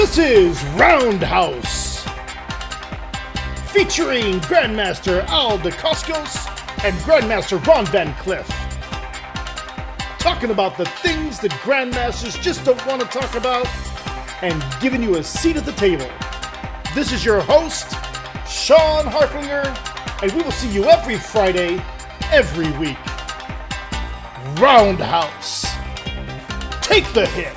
This is RoundHouse, featuring Grandmaster Al DeCoscos and Grandmaster Ron Van Cliff. Talking about the things that Grandmasters just don't want to talk about and giving you a seat at the table. This is your host, Sean Harfinger, and we will see you every Friday, every week. RoundHouse. Take the hit.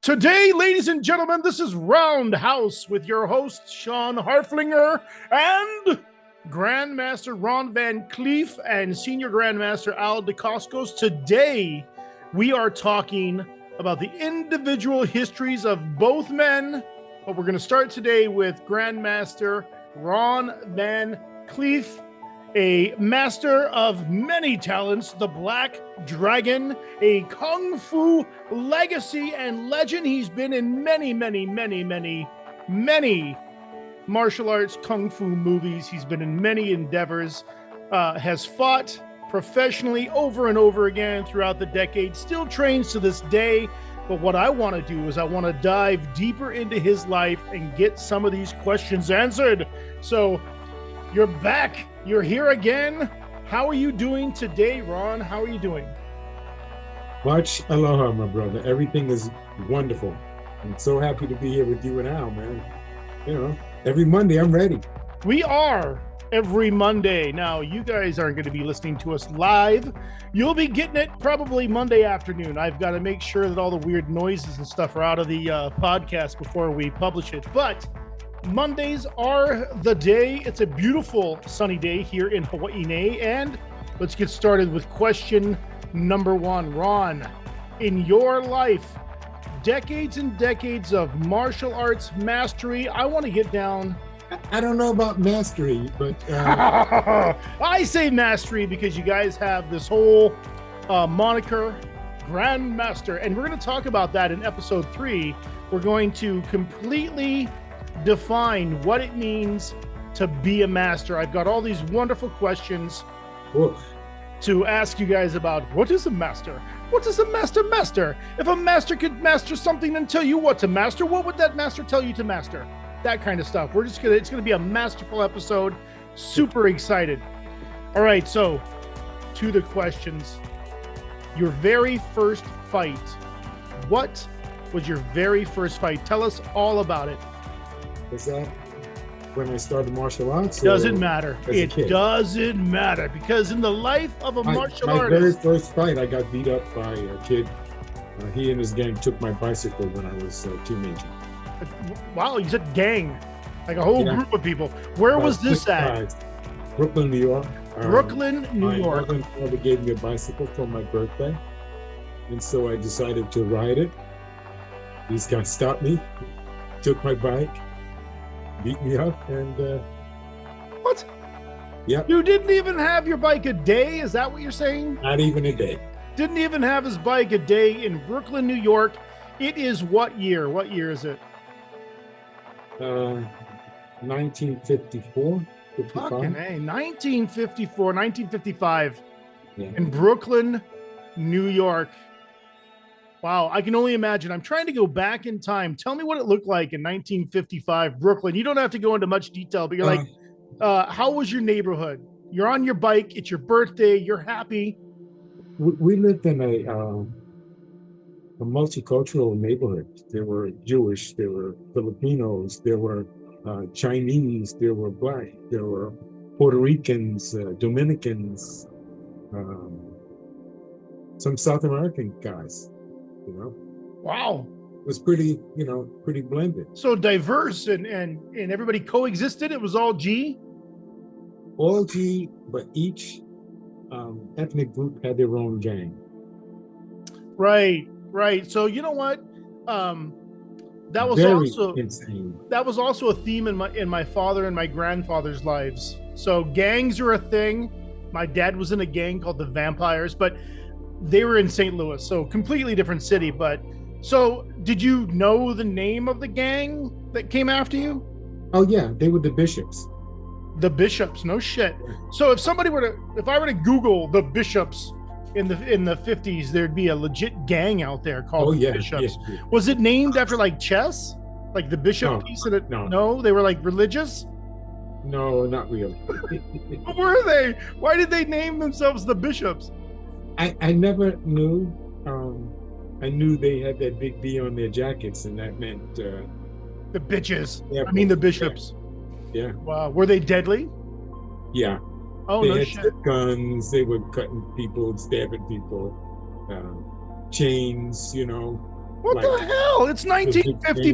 Today, ladies and gentlemen, this is RoundHouse with your host, Sean Harflinger, and Grandmaster Ron Van Cleef and Senior Grandmaster Al DeCoscos. Today, we are talking about the individual histories of both men, but we're going to start today with Grandmaster Ron Van Cleef, a master of many talents, the Black Dragon, a Kung Fu legacy and legend. He's been in many martial arts Kung Fu movies. He's been in many endeavors, has fought professionally over and over again throughout the decades, still trains to this day. But what I want to do is I want to dive deeper into his life and get some of these questions answered. So you're back. You're here again. How are you doing today, Ron? How are you doing? Much aloha, my brother. Everything is wonderful. I'm so happy to be here with you and Al, man. You know, every Monday I'm ready. We are every Monday. Now, you guys aren't going to be listening to us live. You'll be getting it probably Monday afternoon. I've got to make sure that all the weird noises and stuff are out of the podcast before we publish it. But Mondays are the day. It's a beautiful sunny day here in Hawaii, and let's get started with question number one. Ron, in your life, decades and decades of martial arts mastery, I want to get down. I don't know about mastery, but I say mastery because you guys have this whole moniker, Grandmaster, and we're going to talk about that in episode 3. We're going to completely define what it means to be a master. I've got all these wonderful questions to ask you guys about. What is a master? What does a master master? If a master could master something and tell you what to master, what would that master tell you to master? That kind of stuff. It's gonna be a masterful episode. Super excited. All right, so to the questions. Your very first fight. What was your very first fight? Tell us all about it. Was that when I started martial arts? Doesn't matter. It doesn't matter, because in the life of a martial artist. My very first fight, I got beat up by a kid. He and his gang took my bicycle when I was a teenager. Wow, you said gang, like a whole group of people. Where was this at? Brooklyn, New York. Brooklyn, New York. My grandfather gave me a bicycle for my birthday, and so I decided to ride it. These guys stopped me, took my bike, beat me up, and what? Yeah. You didn't even have your bike a day? Is that what you're saying? Not even a day. Didn't even have his bike a day in Brooklyn, New York. It is what year? What year is it? 1954, 55. Fucking A, 1954, 1955 Yeah. in Brooklyn, New York. Wow, I can only imagine. I'm trying to go back in time. Tell me what it looked like in 1955 Brooklyn. You don't have to go into much detail, but you're how was your neighborhood? You're on your bike. It's your birthday. You're happy. We lived in a multicultural neighborhood. There were Jewish, there were Filipinos, there were Chinese, there were Black, there were Puerto Ricans, Dominicans, some South American guys. You know, wow, it was pretty blended. So diverse, and everybody coexisted. It was all G, but each ethnic group had their own gang. Right. So you know what? That was Very also insane. That was also a theme in my father and my grandfather's lives. So gangs are a thing. My dad was in a gang called the Vampires, but they were in St. Louis, so completely different city. But so, did you know the name of the gang that came after you? Oh yeah, they were the Bishops. The Bishops, no shit. So if I were to Google the Bishops in the 50s, there'd be a legit gang out there called Oh the yeah, Bishops. yeah. Was it named after like chess? Like the bishop No, piece of it? no. No, they were like religious. No, not really. Who were they? Why did they name themselves the Bishops? I never knew. I knew they had that big B on their jackets, and that meant The bitches. yeah, I mean the Bishops. yeah, Wow. Were they deadly? yeah. Oh They no had shit. guns. They were cutting people, stabbing people, chains. What like the hell? It's the big chains.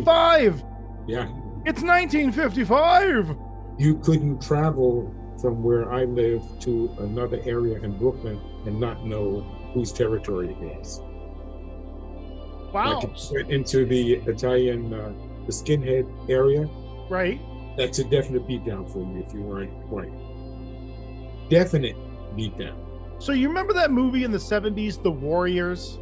1955. Yeah, It's 1955. you couldn't travel from where I live to another area in Brooklyn and not know whose territory it is. Wow. Like if you went into the Italian, the skinhead area, Right. that's a definite beatdown for you if you weren't white. Definite beatdown. So you remember that movie in the 70s, The Warriors?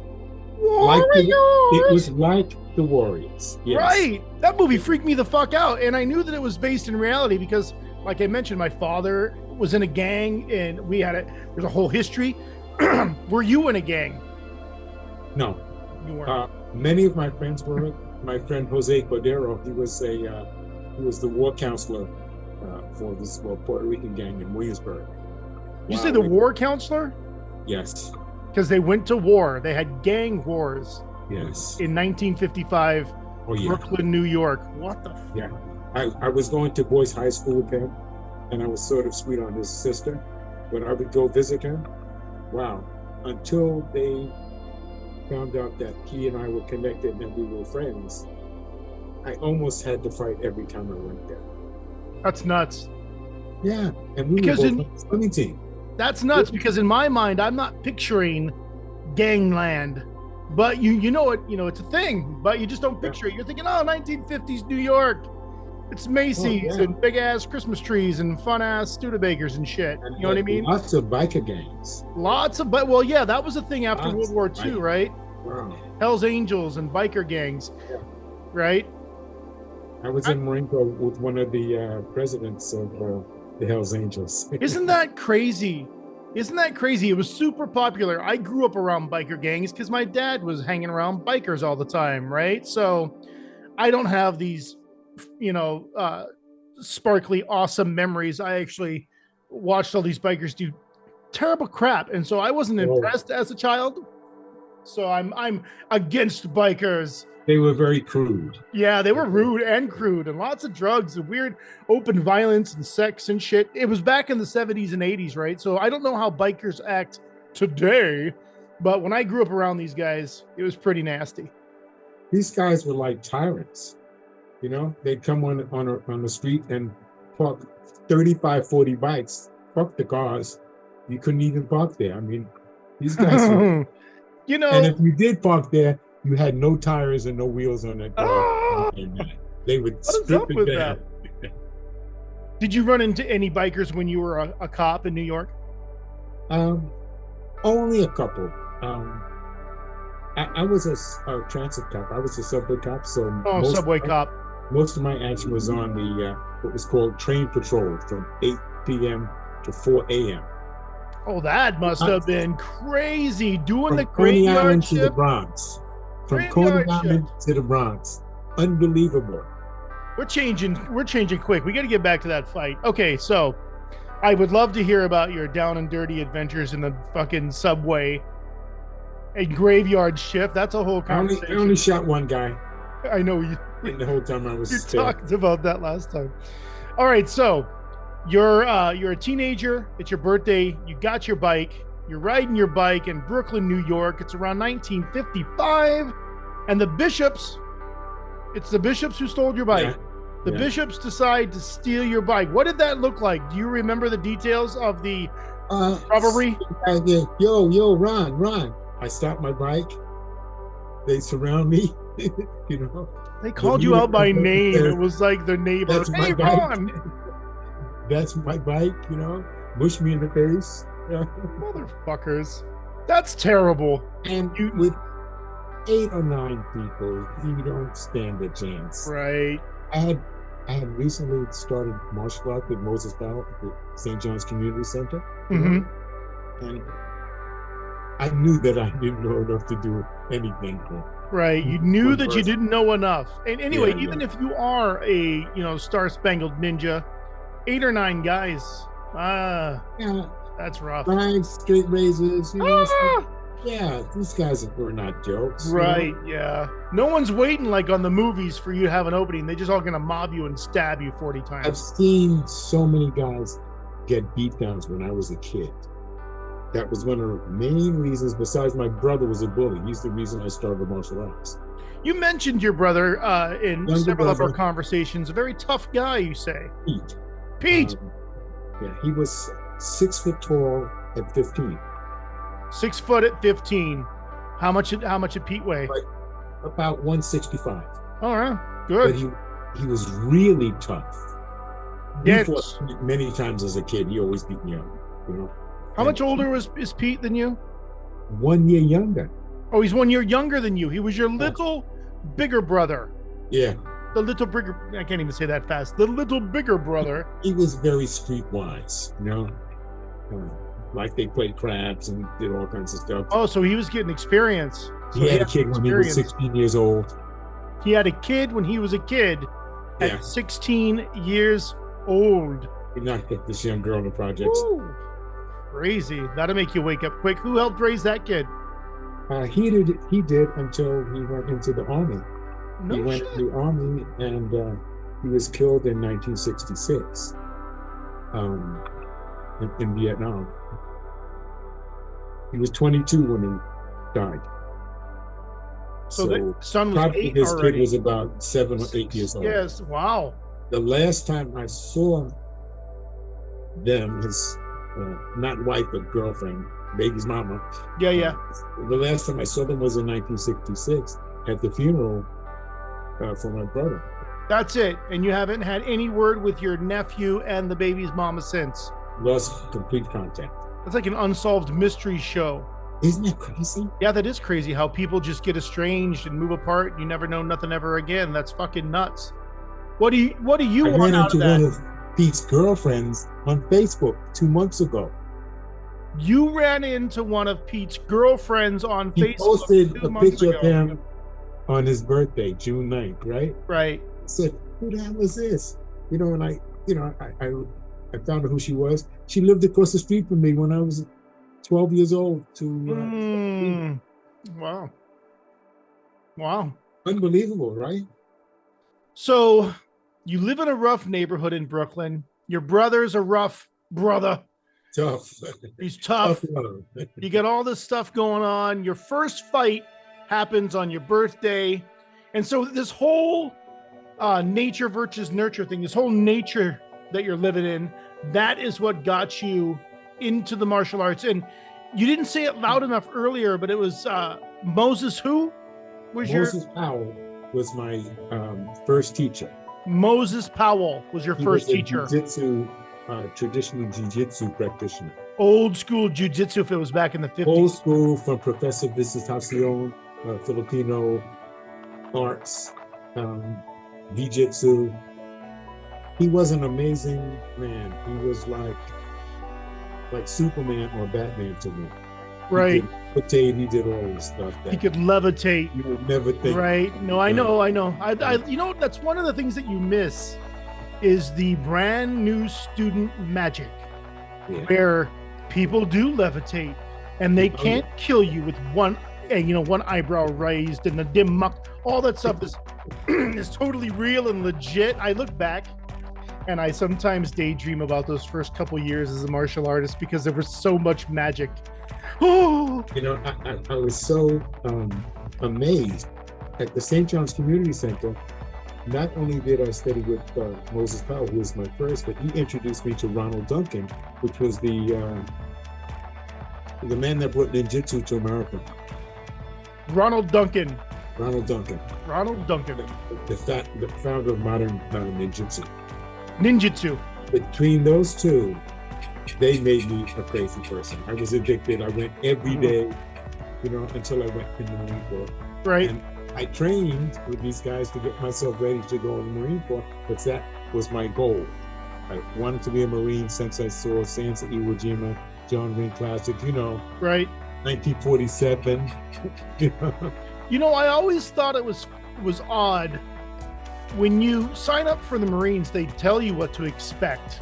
Like it Warriors! was like the Warriors. Yes. Right. That movie freaked me the fuck out. And I knew that it was based in reality because, like I mentioned, my father was in a gang and there's a whole history. Were you in a gang? No. You weren't. Many of my friends were. My friend Jose Cordero, he was the war counselor for this Puerto Rican gang in Williamsburg. Did you say the war counselor? Yes. Because they went to war. They had gang wars Yes. in 1955, Oh yeah. Brooklyn, New York. What the fuck? Yeah. I was going to boys' high school with him, and I was sort of sweet on his sister. When I would go visit him, wow. Until they found out that he and I were connected and we were friends, I almost had to fight every time I went there. That's nuts. Yeah, and we Because were both on the swimming team. That's nuts because in my mind, I'm not picturing gangland, but you know it, it's a thing, but you just don't picture it. You're thinking, oh, 1950s New York. It's Macy's and big ass Christmas trees and fun ass Studebakers and shit. And You know what I mean? Lots of biker gangs. Well, yeah, that was a thing after Lots World War of II, biker. right? Wow. Hell's Angels and biker gangs, Yeah. right? I was in Marine Corps with one of the presidents of the Hells Angels. Isn't that crazy? Isn't that crazy? It was super popular. I grew up around biker gangs because my dad was hanging around bikers all the time, right? So I don't have these, sparkly, awesome memories. I actually watched all these bikers do terrible crap, and so I wasn't impressed as a child. So I'm against bikers. They were very crude. Yeah, they were rude and crude and lots of drugs and weird open violence and sex and shit. It was back in the 70s and 80s, right? So I don't know how bikers act today, but when I grew up around these guys, it was pretty nasty. These guys were like tyrants. They'd come on the street and park 35, 40 bikes. Fuck the cars. You couldn't even park there. I mean, these guys were, and if you did park there, you had no tires and no wheels on that car. They would strip it down. Did you run into any bikers when you were a cop in New York? Only a couple. I was a transit cop. I was a subway cop. So subway cop. Most of my action was on the what was called train patrol from 8 p.m. to 4 a.m. Oh, that must have been crazy doing the Coney Island graveyard to the shift. Bronx. From Coney Island to the Bronx. Unbelievable. We're changing quick. We got to get back to that fight. Okay, so I would love to hear about your down and dirty adventures in the fucking subway and graveyard shift. That's a whole conversation. I only shot one guy. I know you. And the whole time I was You still. talked about that last time. All right, so you're a teenager. It's your birthday. You got your bike. You're riding your bike in Brooklyn, New York. It's around 1955, and the Bishops. It's the Bishops who stole your bike. Yeah. The Bishops decide to steal your bike. What did that look like? Do you remember the details of the robbery? Yo, Ron. I stop my bike. They surround me. They called you out by name. It was like their neighbor. That's my Hey, bike. Ron! That's my bike. Mush me in the face. Motherfuckers. That's terrible. And with 8 or 9 people, you don't stand a chance. Right. I had recently started martial arts with Moses Powell at the St. John's Community Center. Mm-hmm. And I knew that I didn't know enough to do anything. Right. You knew One that you person. didn't know enough. And anyway, Yeah, yeah, even if you are a, Star Spangled Ninja, 8 or 9 guys, yeah. that's rough. 5 straight razors, so, Ah! yeah, these guys were not jokes, Right. Yeah. No one's waiting like on the movies for you to have an opening. They just all gonna mob you and stab you 40 I've times. seen so many guys get beat downs when I was a kid. That was one of the main reasons, besides my brother was a bully. He's the reason I started martial arts. You mentioned your brother in Younger several of our brother, conversations. A very tough guy, you say. Pete. Pete, Yeah, he was 6 foot tall at 15. 6 foot at 15. How much did Pete weigh? Like about 165. All right, But good. he was really tough. We fought Dense. many times as a kid. He always beat me up, you know. How And much older is Pete than you? 1 year younger. Oh, he's 1 year younger than you. He was your Yeah. little bigger brother. Yeah. The little bigger, I can't even say that fast. The little bigger brother. He was very streetwise, like they played craps and did all kinds of stuff. Oh, so he was getting experience. So He had a had kid when he was 16 years old. He had a kid when he was a kid Yeah. at 16 years old. He knocked up this young girl in the projects. Ooh, crazy. That'll make you wake up quick. Who helped raise that kid? He did until he went into the army. No He went shit. to the army and he was killed in 1966 in Vietnam. He was 22 when he died. So the son was probably 8 his already. kid was about 7 or 8 years old. Yes. Wow. The last time I saw them, his not wife but girlfriend, baby's mama. Yeah. Yeah. The last time I saw them was in 1966 at the funeral for my brother. That's it. And you haven't had any word with your nephew and the baby's mama since. Lost complete contact. It's like an unsolved mystery show. Isn't that crazy? Yeah, that is crazy how people just get estranged and move apart. And you never know nothing ever again. That's fucking nuts. What do you I want ran out into of one that? of Pete's girlfriends on Facebook 2 months ago. You ran into one of Pete's girlfriends on He Facebook posted 2 a months picture ago. of him on his birthday, June 9th, right? Right. I said, who the hell is this? And I found out who she was. She lived across the street from me when I was 12 years old. Wow. Wow. Unbelievable, right? So you live in a rough neighborhood in Brooklyn. Your brother's a rough brother. Tough. He's tough. Tough love. You got all this stuff going on. Your first fight happens on your birthday. And so this whole nature versus nurture thing, this whole nature that you're living in, that is what got you into the martial arts. And you didn't say it loud enough earlier, but it was Moses who? Moses Powell was my first teacher. Moses Powell was your first teacher. Traditional jiu-jitsu practitioner. Old school jiu-jitsu if it was back in the 50s. Old school from Professor Visitacion, Filipino arts, jiu-jitsu. He was an amazing man. He was like Superman or Batman to me. Right. He did all this stuff. He could levitate. You would never think. Right. No, I know. That's one of the things that you miss is the brand new student magic, where people do levitate and they can't kill you with one eyebrow raised and the dim muck. All that stuff is totally real and legit. I look back and I sometimes daydream about those first couple years as a martial artist because there was so much magic. Oh, I was so amazed at the St. John's Community Center. Not only did I study with Moses Powell, who was my first, but he introduced me to Ronald Duncan, which was the man that brought ninjutsu to America. Ronald Duncan. The founder of modern ninjutsu. Ninjutsu. Between those two, they made me a crazy person. I was addicted. I went every day, until I went in the Marine Corps. Right. And I trained with these guys to get myself ready to go in the Marine Corps, but that was my goal. I wanted to be a Marine since I saw Sansa Iwo Jima, John Wayne Classic, Right. 1947. You know, I always thought it was odd when you sign up for the Marines. They tell you what to expect.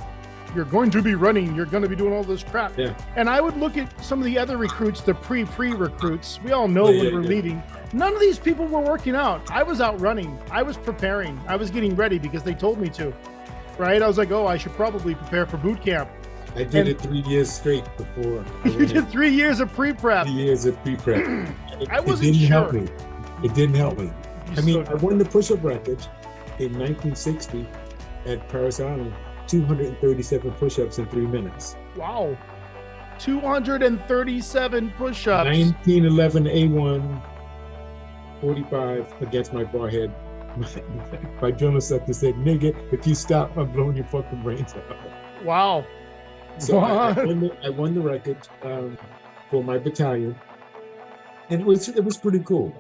You're going to be running. You're going to be doing all this crap. Yeah. And I would look at some of the other recruits, the pre-recruits. We all know when we're leaving. None of these people were working out. I was out running. I was preparing. I was getting ready because they told me to. Right? I was like, oh, I should probably prepare for boot camp. I did it 3 years straight before. You did 3 years of pre-prep. 3 years of pre-prep. I wasn't sure. Help me. It didn't help me. I mean, I won the push-up record in 1960 at Paris Island. 237 push-ups in 3 minutes. Wow. 237 push-ups. 1911 A1, 45 against my forehead. My drill instructor said, nigga, if you stop, I'm blowing your fucking brains out. Wow. So I won the record for my battalion. And it was pretty cool.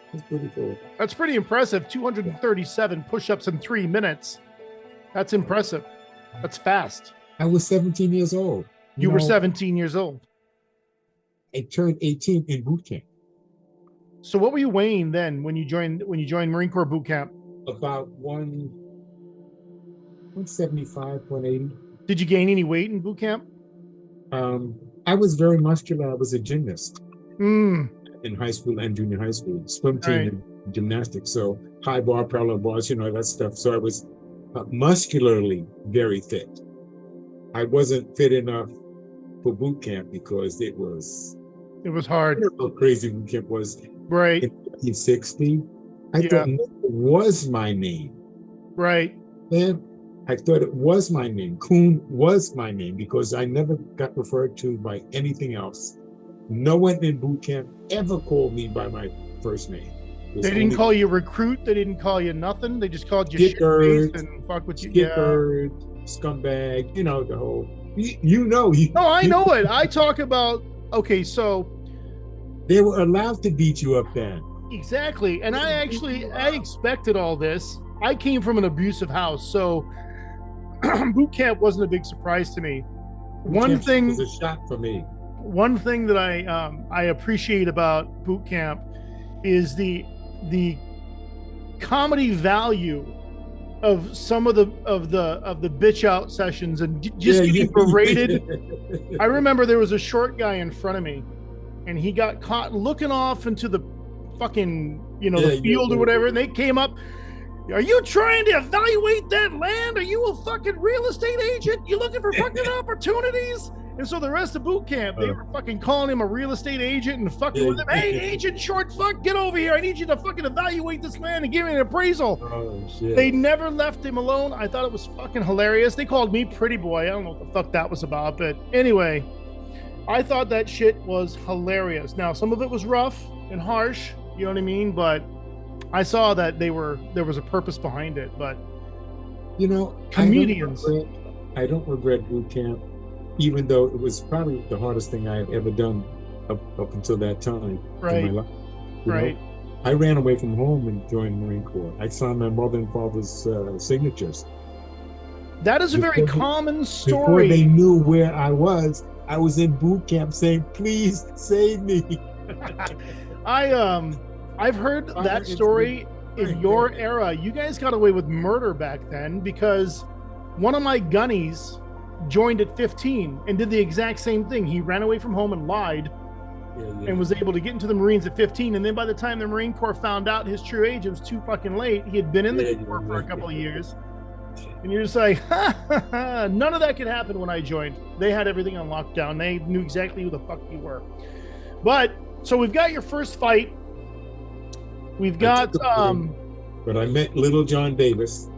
It was pretty cool. That's pretty impressive. 237 push-ups in 3 minutes. That's impressive. That's fast. I was 17 years old. You were 17 years old. I turned 18 in boot camp. So what were you weighing then when you joined Marine Corps boot camp? About 175, 180. Did you gain any weight in boot camp? I was very muscular. I was a gymnast in high school and junior high school, swim team and gymnastics. So high bar, parallel bars, that stuff. So I was muscularly very fit. I wasn't fit enough for boot camp because it was hard. How crazy boot camp was. Right. In 1960, I thought it was my name. Right. And I thought it was my name. Coon was my name because I never got referred to by anything else. No one in boot camp ever called me by my first name. They didn't call you recruit. They didn't call you nothing. They just called you shit and fuck with you. Skipper, scumbag, the whole, No, I know it. I talk about, okay, so. They were allowed to beat you up then. Exactly. And I expected all this. I came from an abusive house, so boot camp wasn't a big surprise to me. One thing was a shock for me. One thing that I appreciate about boot camp is the comedy value of some of the bitch out sessions and just getting berated. I remember there was a short guy in front of me, and he got caught looking off into the fucking the field or whatever, and they came up. Are you trying to evaluate that land? Are you a fucking real estate agent? You looking for fucking opportunities? And so the rest of boot camp, they were fucking calling him a real estate agent and fucking with him. Hey, agent short fuck, get over here. I need you to fucking evaluate this land and give me an appraisal. Oh, shit. They never left him alone. I thought it was fucking hilarious. They called me pretty boy. I don't know what the fuck that was about. But anyway, I thought that shit was hilarious. Now, some of it was rough and harsh, you know what I mean? But I saw that there was a purpose behind it. But, comedians. I don't regret boot camp. Even though it was probably the hardest thing I had ever done up until that time in my life. Right. I ran away from home and joined the Marine Corps. I signed my mother and father's signatures. That is a very common story. Before they knew where I was in boot camp saying, please save me. I've heard that story in your era. You guys got away with murder back then because one of my gunnies joined at 15 and did the exact same thing. He ran away from home and lied and was able to get into the Marines at 15. And then by the time the Marine Corps found out his true age, it was too fucking late. He had been in the Corps for a couple of years. And you're just like, none of that could happen when I joined. They had everything on lockdown. They knew exactly who the fuck you were. But so we've got your first fight. We've got but I met Little John Davis.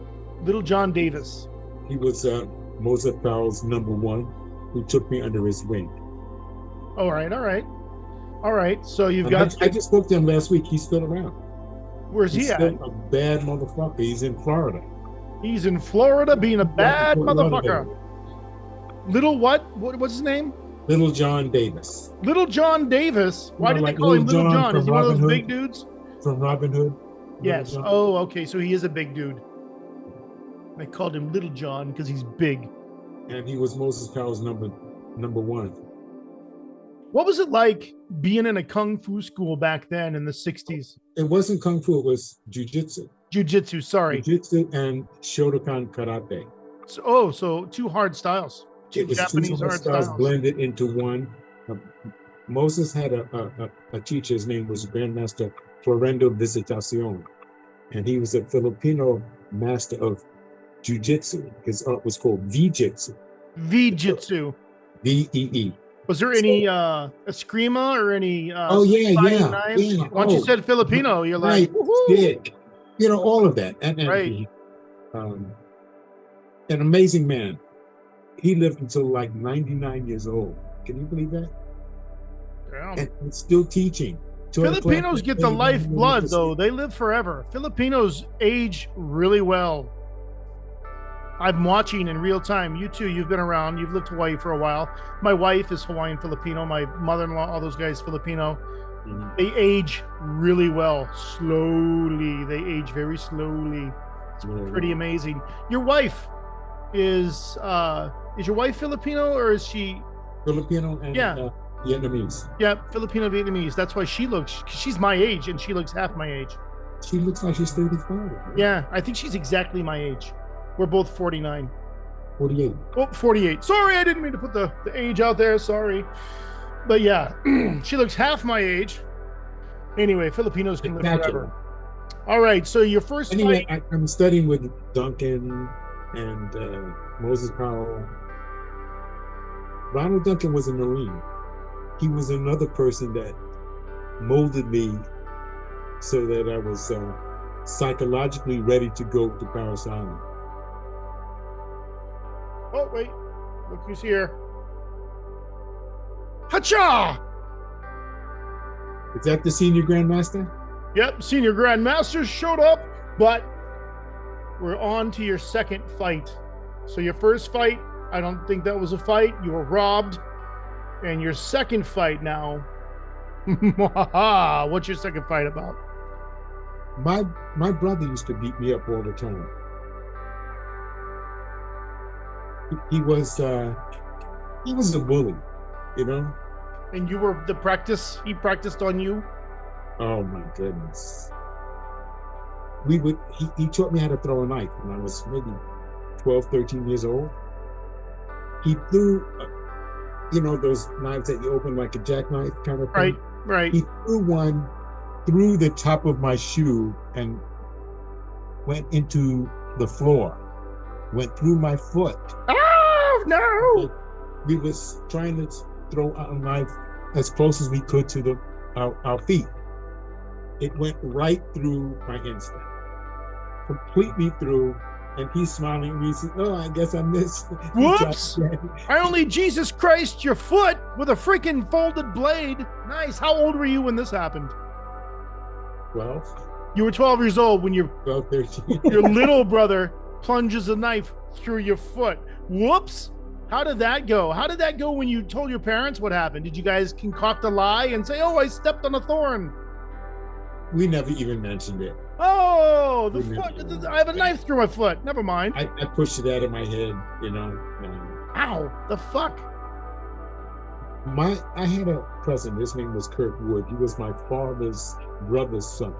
Little John Davis. He was Moses Powell's number one, who took me under his wing. All right. So you've got. I just spoke to him last week. He's still around. Where's he at? Still a bad motherfucker. He's in Florida. He's in Florida being a bad motherfucker. Little what? What's his name? Little John Davis. Little John Davis. Why did they call him Little John? Is he one of those big dudes? From Robin Hood. Yes. Oh, okay. So he is a big dude. They called him Little John because he's big. And he was Moses Powell's number one. What was it like being in a kung fu school back then in the 60s? It wasn't kung fu, it was jujitsu. Jiu-jitsu, sorry. Jiu-jitsu and Shotokan karate. So two hard styles. Two It was Japanese two hard styles styles. blended into one. Moses had a teacher, his name was Grandmaster Florendo Visitacion, and he was a Filipino master of Jiu-Jitsu. His art was called V-Jitsu. V-Jitsu. V-E-E. Was there any eskrima or any Oh yeah, knives? yeah. Once you said Filipino, you're like, stick. You know, all of that. And right. He, an amazing man. He lived until like 99 years old. Can you believe that? Damn. And he's still teaching. Filipinos get the lifeblood, though. They live forever. Filipinos age really well. I'm watching in real time. You too, you've been around. You've lived Hawaii for a while. My wife is Hawaiian Filipino. My mother-in-law, all those guys Filipino. Mm-hmm. They age really well. Slowly. They age very slowly. It's pretty amazing. Your wife is your wife Filipino or is she Filipino and Vietnamese? Yeah, Filipino Vietnamese. That's why she's my age and she looks half my age. She looks like she's 35. Right? Yeah, I think she's exactly my age. We're both 49. 48. Oh, 48. Sorry, I didn't mean to put the age out there. Sorry. But yeah, she looks half my age. Anyway, Filipinos can live forever. All right, so your first fight... I'm studying with Duncan and Moses Powell. Ronald Duncan was a Marine. He was another person that molded me so that I was psychologically ready to go to Paris Island. Oh, wait. Look who's here. Hacha! Is that the Senior Grandmaster? Yep, Senior Grandmaster showed up, but we're on to your second fight. So your first fight, I don't think that was a fight. You were robbed. And your second fight now. What's your second fight about? My brother used to beat me up all the time. He was a bully, you know. And you were he practiced on you? Oh my goodness. He taught me how to throw a knife when I was maybe 12, 13 years old. He threw, those knives that you open like a jackknife kind of thing. Right. He threw one through the top of my shoe and went into the floor, went through my foot. Oh, no! We was trying to throw a knife as close as we could to our feet. It went right through my instep, completely through, and he's smiling at me. He says, "Oh, I guess I missed." Whoops! I only Jesus Christ your foot with a freaking folded blade. Nice. How old were you when this happened? 12. You were 12 years old when 12, 13. Your little brother plunges a knife through your foot. Whoops! How did that go? How did that go when you told your parents what happened? Did you guys concoct a lie and say, "Oh, I stepped on a thorn"? We never even mentioned it. Oh, the foot! I have a knife through my foot. Never mind. I pushed it out of my head, Ow! The fuck! I had a cousin. His name was Kurt Wood. He was my father's brother's son.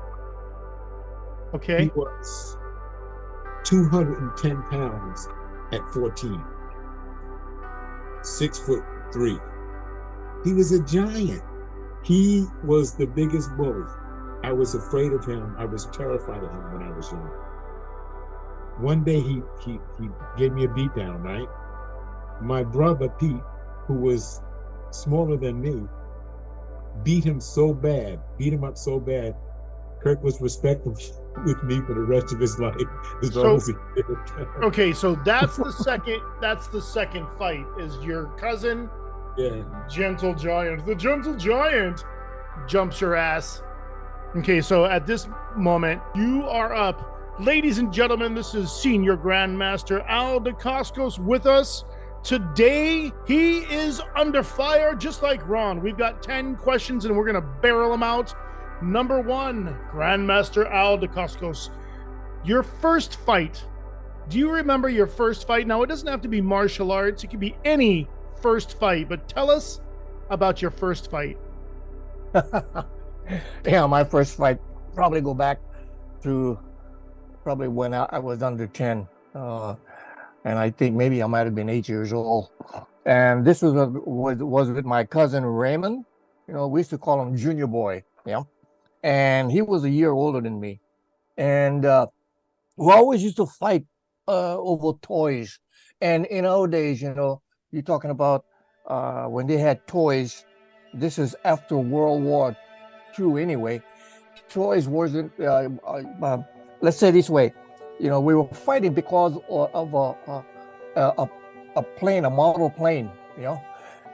Okay. He was 210 pounds at 14. 6'3". He was a giant. He was the biggest bully. I was afraid of him. I was terrified of him when I was young. One day he gave me a beat down, right? My brother Pete, who was smaller than me, beat him up so bad. Kirk was respectful with me for the rest of his life, as long as he did. Okay, so that's the second fight. Is your cousin, Gentle Giant, the Gentle Giant, jumps your ass. Okay, so at this moment, you are up. Ladies and gentlemen, this is Senior Grandmaster Al DeCoscos with us. Today, he is under fire, just like Ron. We've got 10 questions, and we're going to barrel them out. Number 1, Grandmaster Al DeCoscos. Your first fight. Do you remember your first fight? Now, it doesn't have to be martial arts. It could be any first fight, but tell us about your first fight. Yeah, my first fight probably go back to probably when I was under 10. And I think maybe I might have been 8 years old. And this was with my cousin Raymond. We used to call him Junior Boy. Yeah, and he was a year older than me. And we always used to fight over toys. And in our days, you're talking about when they had toys. This is after World War II, anyway. Toys wasn't. Let's say this way, we were fighting because of a plane, a model plane,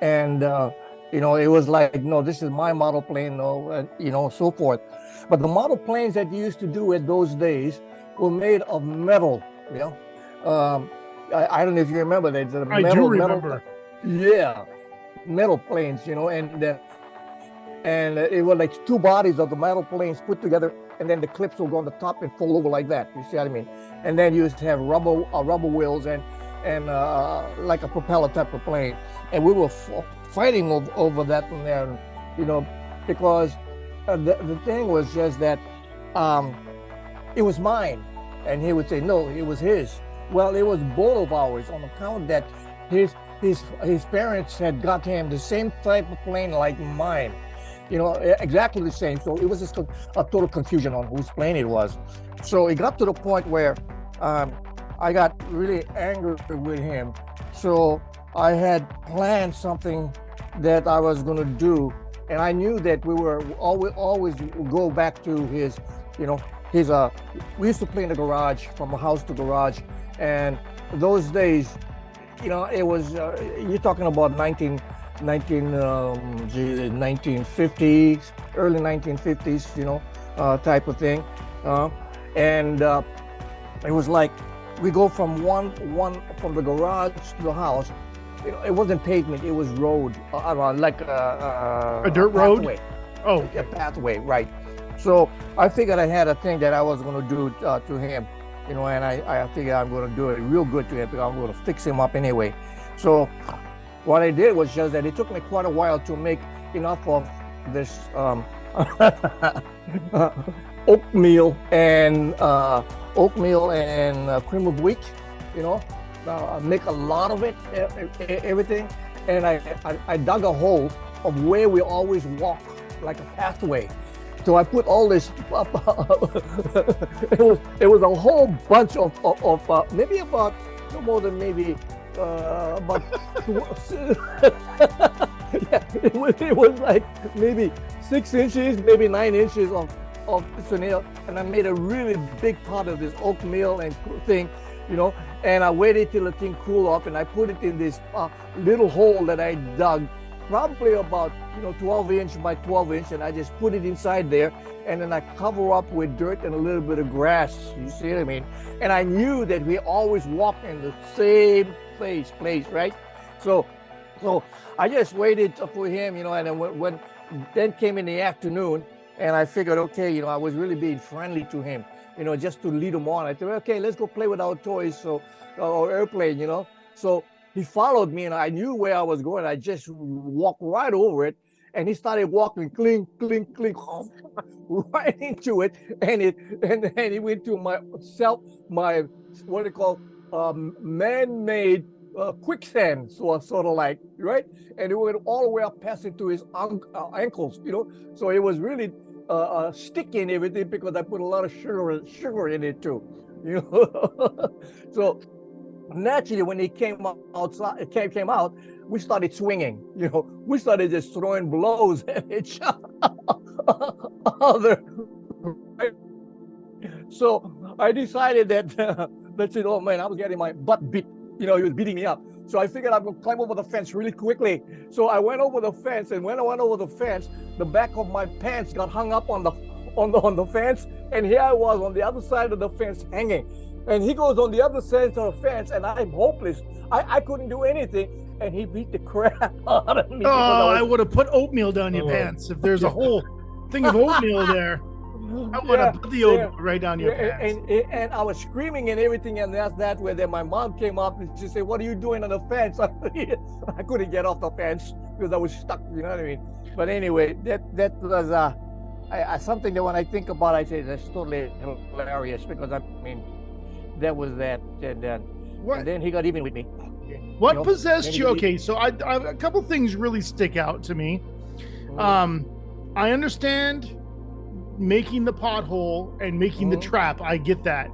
and it was like, no, this is my model plane, no, so forth. But the model planes that you used to do at those days were made of metal, I don't know if you remember that. I do remember. Yeah, metal planes, and it was like two bodies of the metal planes put together, and then the clips will go on the top and fold over like that. You see what I mean? And then you used to have rubber wheels and like a propeller type of plane. And we were fighting over that one there, because the thing was just that it was mine, and he would say no, it was his. Well, it was both of ours, on account that his parents had got him the same type of plane like mine. Exactly the same. So it was just a total confusion on whose plane it was. So it got to the point where I got really angry with him. So I had planned something that I was going to do, and I knew that we were always go back to his, we used to play in the garage, from a house to garage, and those days, it was you're talking about 1950s, early 1950s, type of thing, and it was like we go from one from the garage to the house. It wasn't pavement; it was road, like a dirt road. Pathway. Oh, a pathway, right? So I figured I had a thing that I was going to do to him, and I figured I'm going to do it real good to him, because I'm going to fix him up anyway. So what I did was just that it took me quite a while to make enough of this oatmeal and cream of wheat, make a lot of it, everything. And I dug a hole of where we always walk, like a pathway. So I put all this up. It was a whole bunch of maybe about no more than maybe about yeah, it was like maybe 6 inches, maybe 9 inches of chenille, and I made a really big pot of this oatmeal and thing, and I waited till the thing cooled off, and I put it in this little hole that I dug, probably about 12 inch by 12 inch, and I just put it inside there, and then I cover up with dirt and a little bit of grass. You see what I mean? And I knew that we always walk in the same place, right? So I just waited for him, and then when then came in the afternoon, and I figured, okay, I was really being friendly to him, just to lead him on. I said, okay, let's go play with our toys, or airplane, So he followed me, and I knew where I was going. I just walked right over it, and he started walking, clink, clink, clink, right into it, and he went to my what do you call man-made quicksand, sort of like, right? And it went all the way up past into his ankles, So it was really sticky and everything, because I put a lot of sugar in it too, So naturally, when he came outside, came out, we started swinging. We started just throwing blows at each other. So I decided that that's it. Oh man, I was getting my butt beat. He was beating me up. So I figured I'm gonna climb over the fence really quickly. So I went over the fence, and when I went over the fence, the back of my pants got hung up on the fence, and here I was on the other side of the fence hanging. And he goes on the other side of the fence, and I'm hopeless. I couldn't do anything, and he beat the crap out of me. Oh, I would have put oatmeal down your pants. If there's a whole thing of oatmeal there, I would have put the oatmeal right down your pants. And I was screaming and everything, and that's where then my mom came up, and she said, "What are you doing on the fence?" I couldn't get off the fence. because I was stuck. You know what I mean? But anyway, that was something that when I think about, I say that's totally hilarious because I mean, that was that, and then he got even with me. What possessed you? Okay, so I a couple things really stick out to me. I understand making the pothole and making the trap. I get that.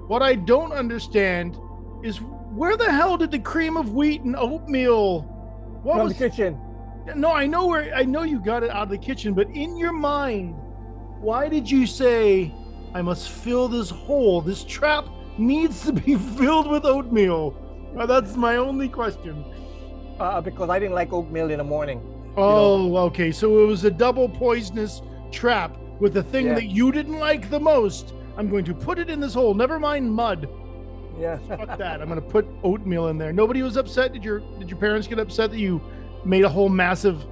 What I don't understand is where the hell did the cream of wheat and oatmeal? From the kitchen. No, I know you got it out of the kitchen, but in your mind, why did you say I must fill this hole? This trap needs to be filled with oatmeal. That's my only question. Because I didn't like oatmeal in the morning. Oh, okay. So it was a double poisonous trap with the thing that you didn't like the most. I'm going to put it in this hole. Never mind mud. Yeah. Fuck that. I'm going to put oatmeal in there. Nobody was upset. Did your parents get upset that you made a whole massive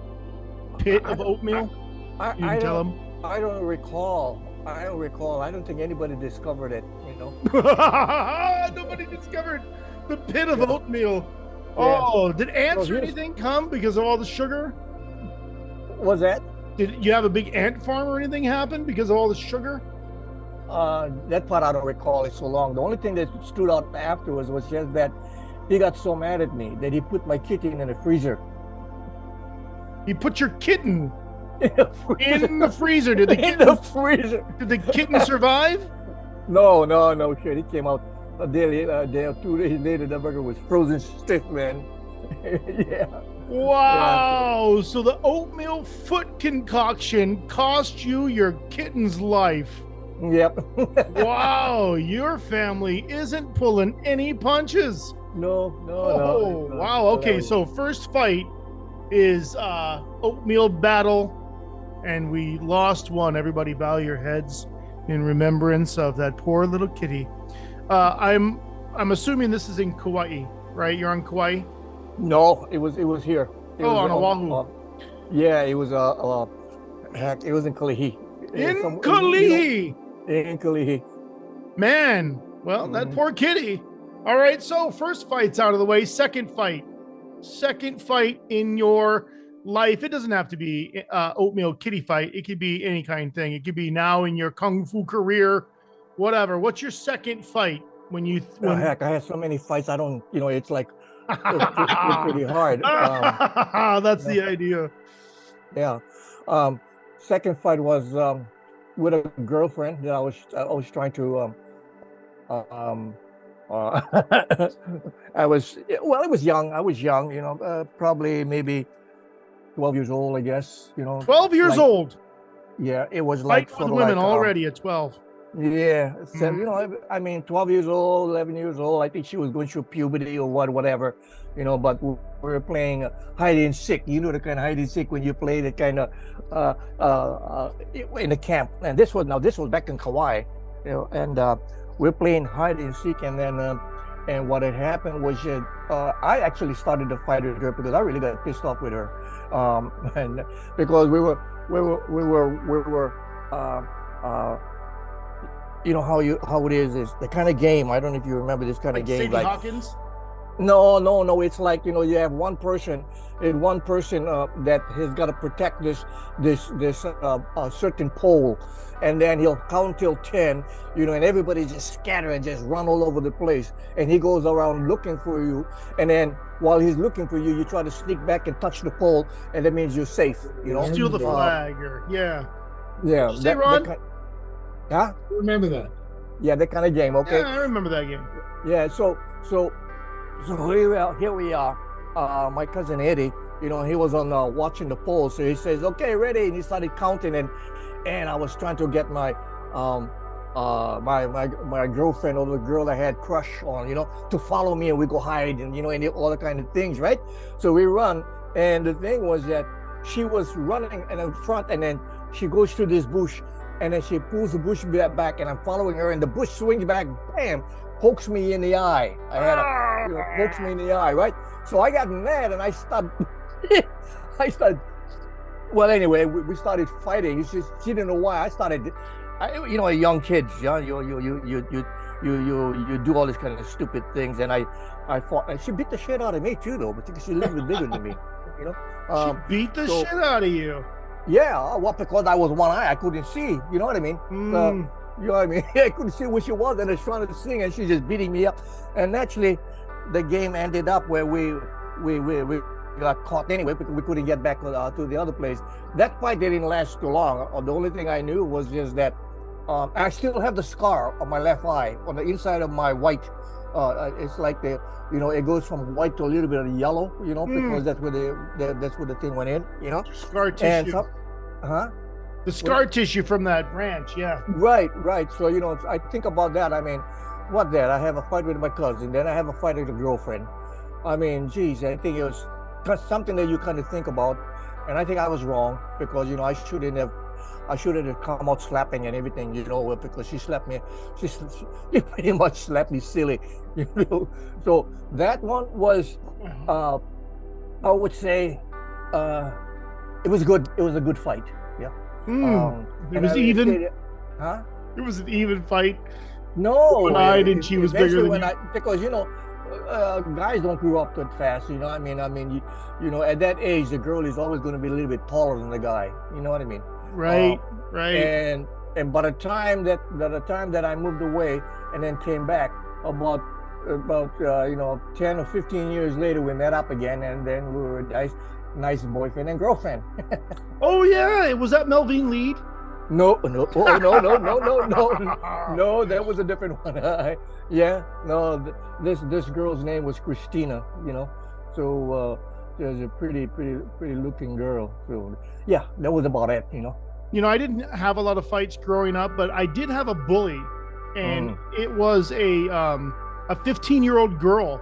pit of oatmeal? You didn't tell them? I don't recall. I don't think anybody discovered it, Nobody discovered the pit of oatmeal. Yeah. Oh, did ants or anything come because of all the sugar? Was that? Did you have a big ant farm or anything happen because of all the sugar? That part I don't recall. It's so long. The only thing that stood out afterwards was just that he got so mad at me that he put my kitten in the freezer. He put your kitten in the freezer? In the freezer. Did the kitten, in the freezer. Did the kitten survive? No, shit. He came out a day or 2 days later. The burger was frozen stiff, man. Yeah. Wow. Yeah. So the oatmeal foot concoction cost you your kitten's life. Yep. Wow. Your family isn't pulling any punches. No. Wow. Okay. So first fight is oatmeal battle, and we lost one. Everybody bow your heads in remembrance of that poor little kitty. I'm assuming this is in Kauai, right? You're on Kauai? No, it was here. It was on Oahu. Yeah, it was it was in Kalihi. In Kalihi. In Kalihi. Man, well, that poor kitty. All right, so first fight's out of the way. Second fight in your life. It doesn't have to be oatmeal kitty fight. It could be any kind of thing. It could be now in your kung fu career, whatever. What's your second fight when you? Heck, I had so many fights. I don't. It's like it's pretty hard. That's the idea. Yeah. Second fight was with a girlfriend that I was trying to. I was young. I was young, probably maybe 12 years old, I guess, 12 years old. Yeah, it was like with women already at 12. Yeah, so, I mean, 12 years old, 11 years old. I think she was going through puberty or whatever, but we were playing hide and seek. You know the kind of hide and seek when you play the kind of in the camp. And this was back in Kauai, and we're playing hide and seek, and then and what had happened was I actually started to fight with her because I really got pissed off with her, and because we were how it is the kind of game. I don't know if you remember this kind of game, Sadie Hawkins. No. It's like you have one person that has got to protect this certain pole, and then he'll count till 10, and everybody just scatter and just run all over the place, and he goes around looking for you, and then while he's looking for you, you try to sneak back and touch the pole, and that means you're safe. Steal the flag, yeah. Say, Ron? I remember that. Yeah, that kind of game. Okay. Yeah, I remember that game. Yeah. So here we are. My cousin Eddie, he was on watching the pole. So he says, "Okay, ready," and he started counting, and I was trying to get my my girlfriend or the girl I had crush on, to follow me, and we go hide, and and all the kind of things, right? So we run, and the thing was that she was running in front, and then she goes through this bush. And then she pulls the bush back, and I'm following her, and the bush swings back, bam, pokes me in the eye. Pokes me in the eye, right? So I got mad, and I started, well, anyway, we started fighting. It's just, she didn't know why. A young kids, you do all these kind of stupid things, and I fought, and she beat the shit out of me too, though, because she's a little bit bigger than me. You know. She beat the so- shit out of you. Yeah, well, because I was one eye, I couldn't see. You know what I mean? Mm. You know what I mean? I couldn't see where she was, and I was trying to sing, and she's just beating me up. And actually, the game ended up where we got caught anyway because we couldn't get back to the other place. That fight didn't last too long. The only thing I knew was just that I still have the scar on my left eye on the inside of my white. It's like it goes from white to a little bit of yellow, because that's where the thing went in, Scar tissue. The scar tissue from that branch, yeah. Right. So, I think about that. I mean, what that? I have a fight with my cousin, then I have a fight with a girlfriend. I mean, geez, I think it was something that you kind of think about. And I think I was wrong because, I shouldn't have come out slapping and everything, because she slapped me. She pretty much slapped me silly, So that one was, I would say, it was good. It was a good fight. Yeah. It was even. Huh? It was an even fight. No. And she was bigger than you. Because guys don't grow up that fast. I mean, at that age, the girl is always going to be a little bit taller than the guy. You know what I mean? Right. And by the time that I moved away and then came back, about 10 or 15 years later, we met up again, and then we were nice boyfriend and girlfriend. Oh yeah, was that Melvin Lead? No, no, that was a different one. This girl's name was Christina, so she was a pretty looking girl. So yeah, that was about it, I didn't have a lot of fights growing up, but I did have a bully, and it was a 15-year-old girl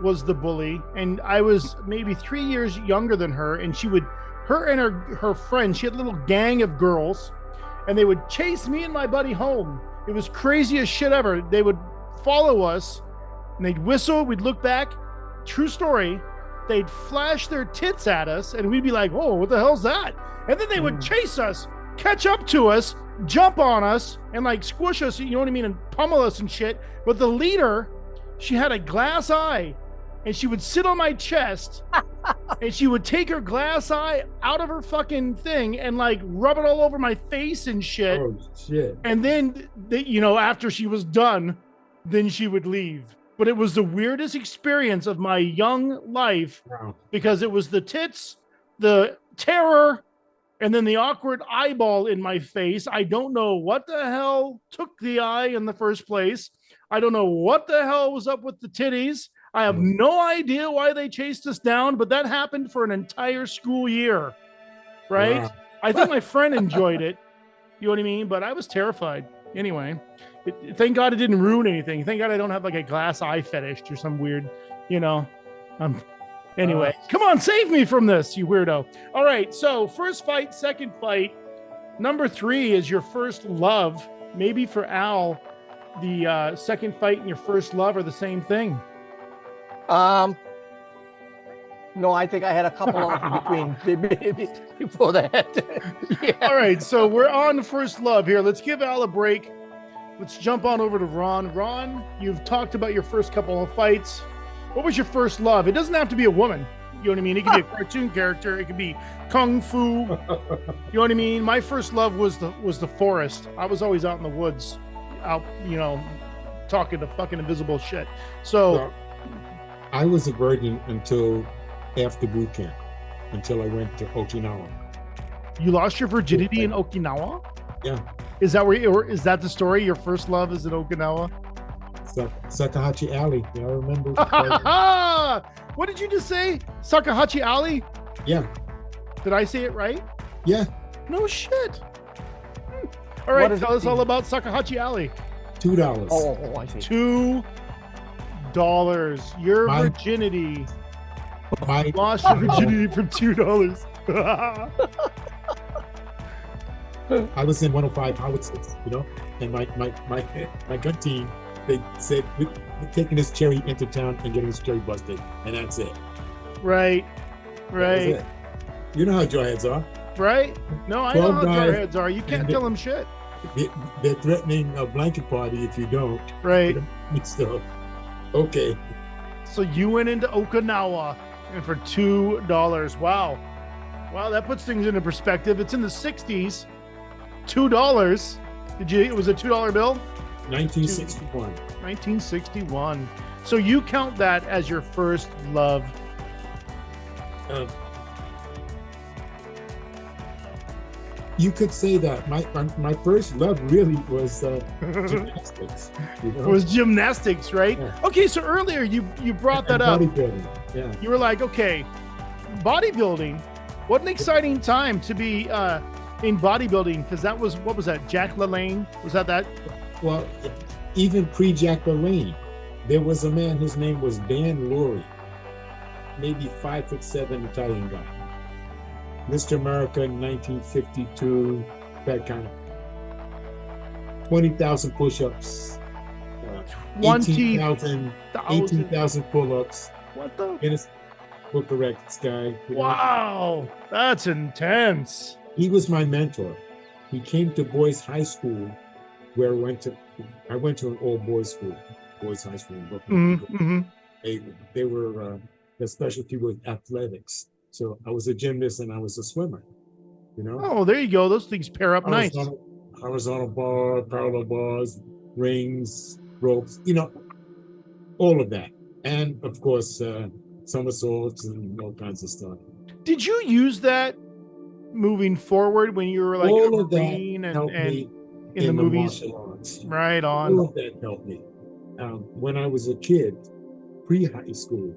was the bully, and I was maybe 3 years younger than her, and her and her friend, she had a little gang of girls, and they would chase me and my buddy home. It was craziest shit ever. They would follow us, and they'd whistle, we'd look back, true story, they'd flash their tits at us, and we'd be like, oh, what the hell's that? And then they would chase us, catch up to us, jump on us, and like squish us, you know what I mean, and pummel us and shit. But the leader, she had a glass eye, and she would sit on my chest, and she would take her glass eye out of her fucking thing and like rub it all over my face and shit. Oh shit! And then, after she was done, then she would leave. But it was the weirdest experience of my young life because it was the tits, the terror, and then the awkward eyeball in my face. I don't know what the hell took the eye in the first place. I don't know what the hell was up with the titties. I have no idea why they chased us down, but that happened for an entire school year, right? Wow. I think my friend enjoyed it. You know what I mean? But I was terrified. Anyway, thank God it didn't ruin anything. Thank God I don't have like a glass eye fetish or some weird, Anyway, come on, save me from this, you weirdo. All right, so first fight, second fight. Number 3 is your first love. Maybe for Al, the second fight and your first love are the same thing. No, I think I had a couple of between before that. Yeah. All right, so we're on first love here. Let's give Al a break. Let's jump on over to Ron. Ron, you've talked about your first couple of fights. What was your first love? It doesn't have to be a woman. You know what I mean? It could be a cartoon character. It could be kung fu. You know what I mean? My first love was the forest. I was always out in the woods, out, talking to fucking invisible shit. So I was a virgin until after boot camp, until I went to Okinawa. You lost your virginity in Okinawa? Yeah. Is that the story? Your first love is in Okinawa? Sakahachi Alley. You know, remember? What did you just say? Sakahachi Alley? Yeah. Did I say it right? Yeah. No shit. All right, tell us all about Sakahachi Alley. $2. Oh, I see. $2. Your virginity. Lost your virginity for $2. I was in 105 howitzers, and my gun team, they said, we're taking this cherry into town and getting this cherry busted, and that's it. Right. It. You know how jarheads are. Right? No, I know how jarheads are. You can't tell them shit. They're threatening a blanket party if you don't. Right. So, okay. So you went into Okinawa. And for $2. Wow. Wow, that puts things into perspective. It's in the 60s. $2. It was a $2 bill? 1961. 1961. So you count that as your first love? You could say that my first love really was gymnastics. You know? It was gymnastics, right? Yeah. Okay, so earlier you brought that up. Bodybuilding. Yeah. You were like, okay, bodybuilding. What an exciting time to be in bodybuilding, because that was, what was that? Jack LaLanne? Was that? Well, even pre-Jack LaLanne, there was a man. His name was Dan Laurie, maybe 5'7" Italian guy. Mr. America in 1952, that kind of 20,000 push-ups, 18,000 pull-ups. What the? Guinness Book of Records guy. You know? Wow, that's intense. He was my mentor. He came to Boys High School, where I went to an all-boys school, Boys High School in Brooklyn. Mm-hmm. They were their specialty was athletics. So I was a gymnast and I was a swimmer, you know? Oh, there you go. Those things pair up nice. Horizontal bar, parallel bars, rings, ropes, you know, all of that. And of course, somersaults and all kinds of stuff. Did you use that moving forward when you were like all a of that Marine and me in the movies? Martial arts. Right on. All of that helped me. When I was a kid, pre-high school,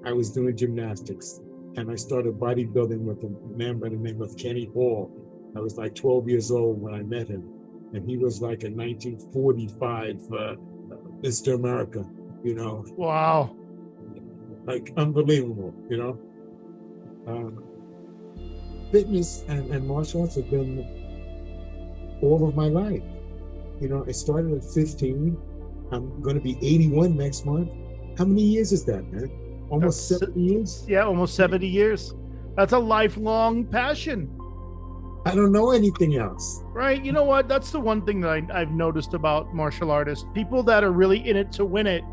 I was doing gymnastics. And I started bodybuilding with a man by the name of Kenny Hall. I was like 12 years old when I met him. And he was like a 1945 Mr. America, you know. Wow. Like unbelievable, you know. Fitness and martial arts have been all of my life. You know, I started at 15. I'm going to be 81 next month. How many years is that, man? Almost 70 years? Yeah, almost 70 years. That's a lifelong passion. I don't know anything else. Right. You know what? That's the one thing that I've noticed about martial artists. People that are really in it to win it,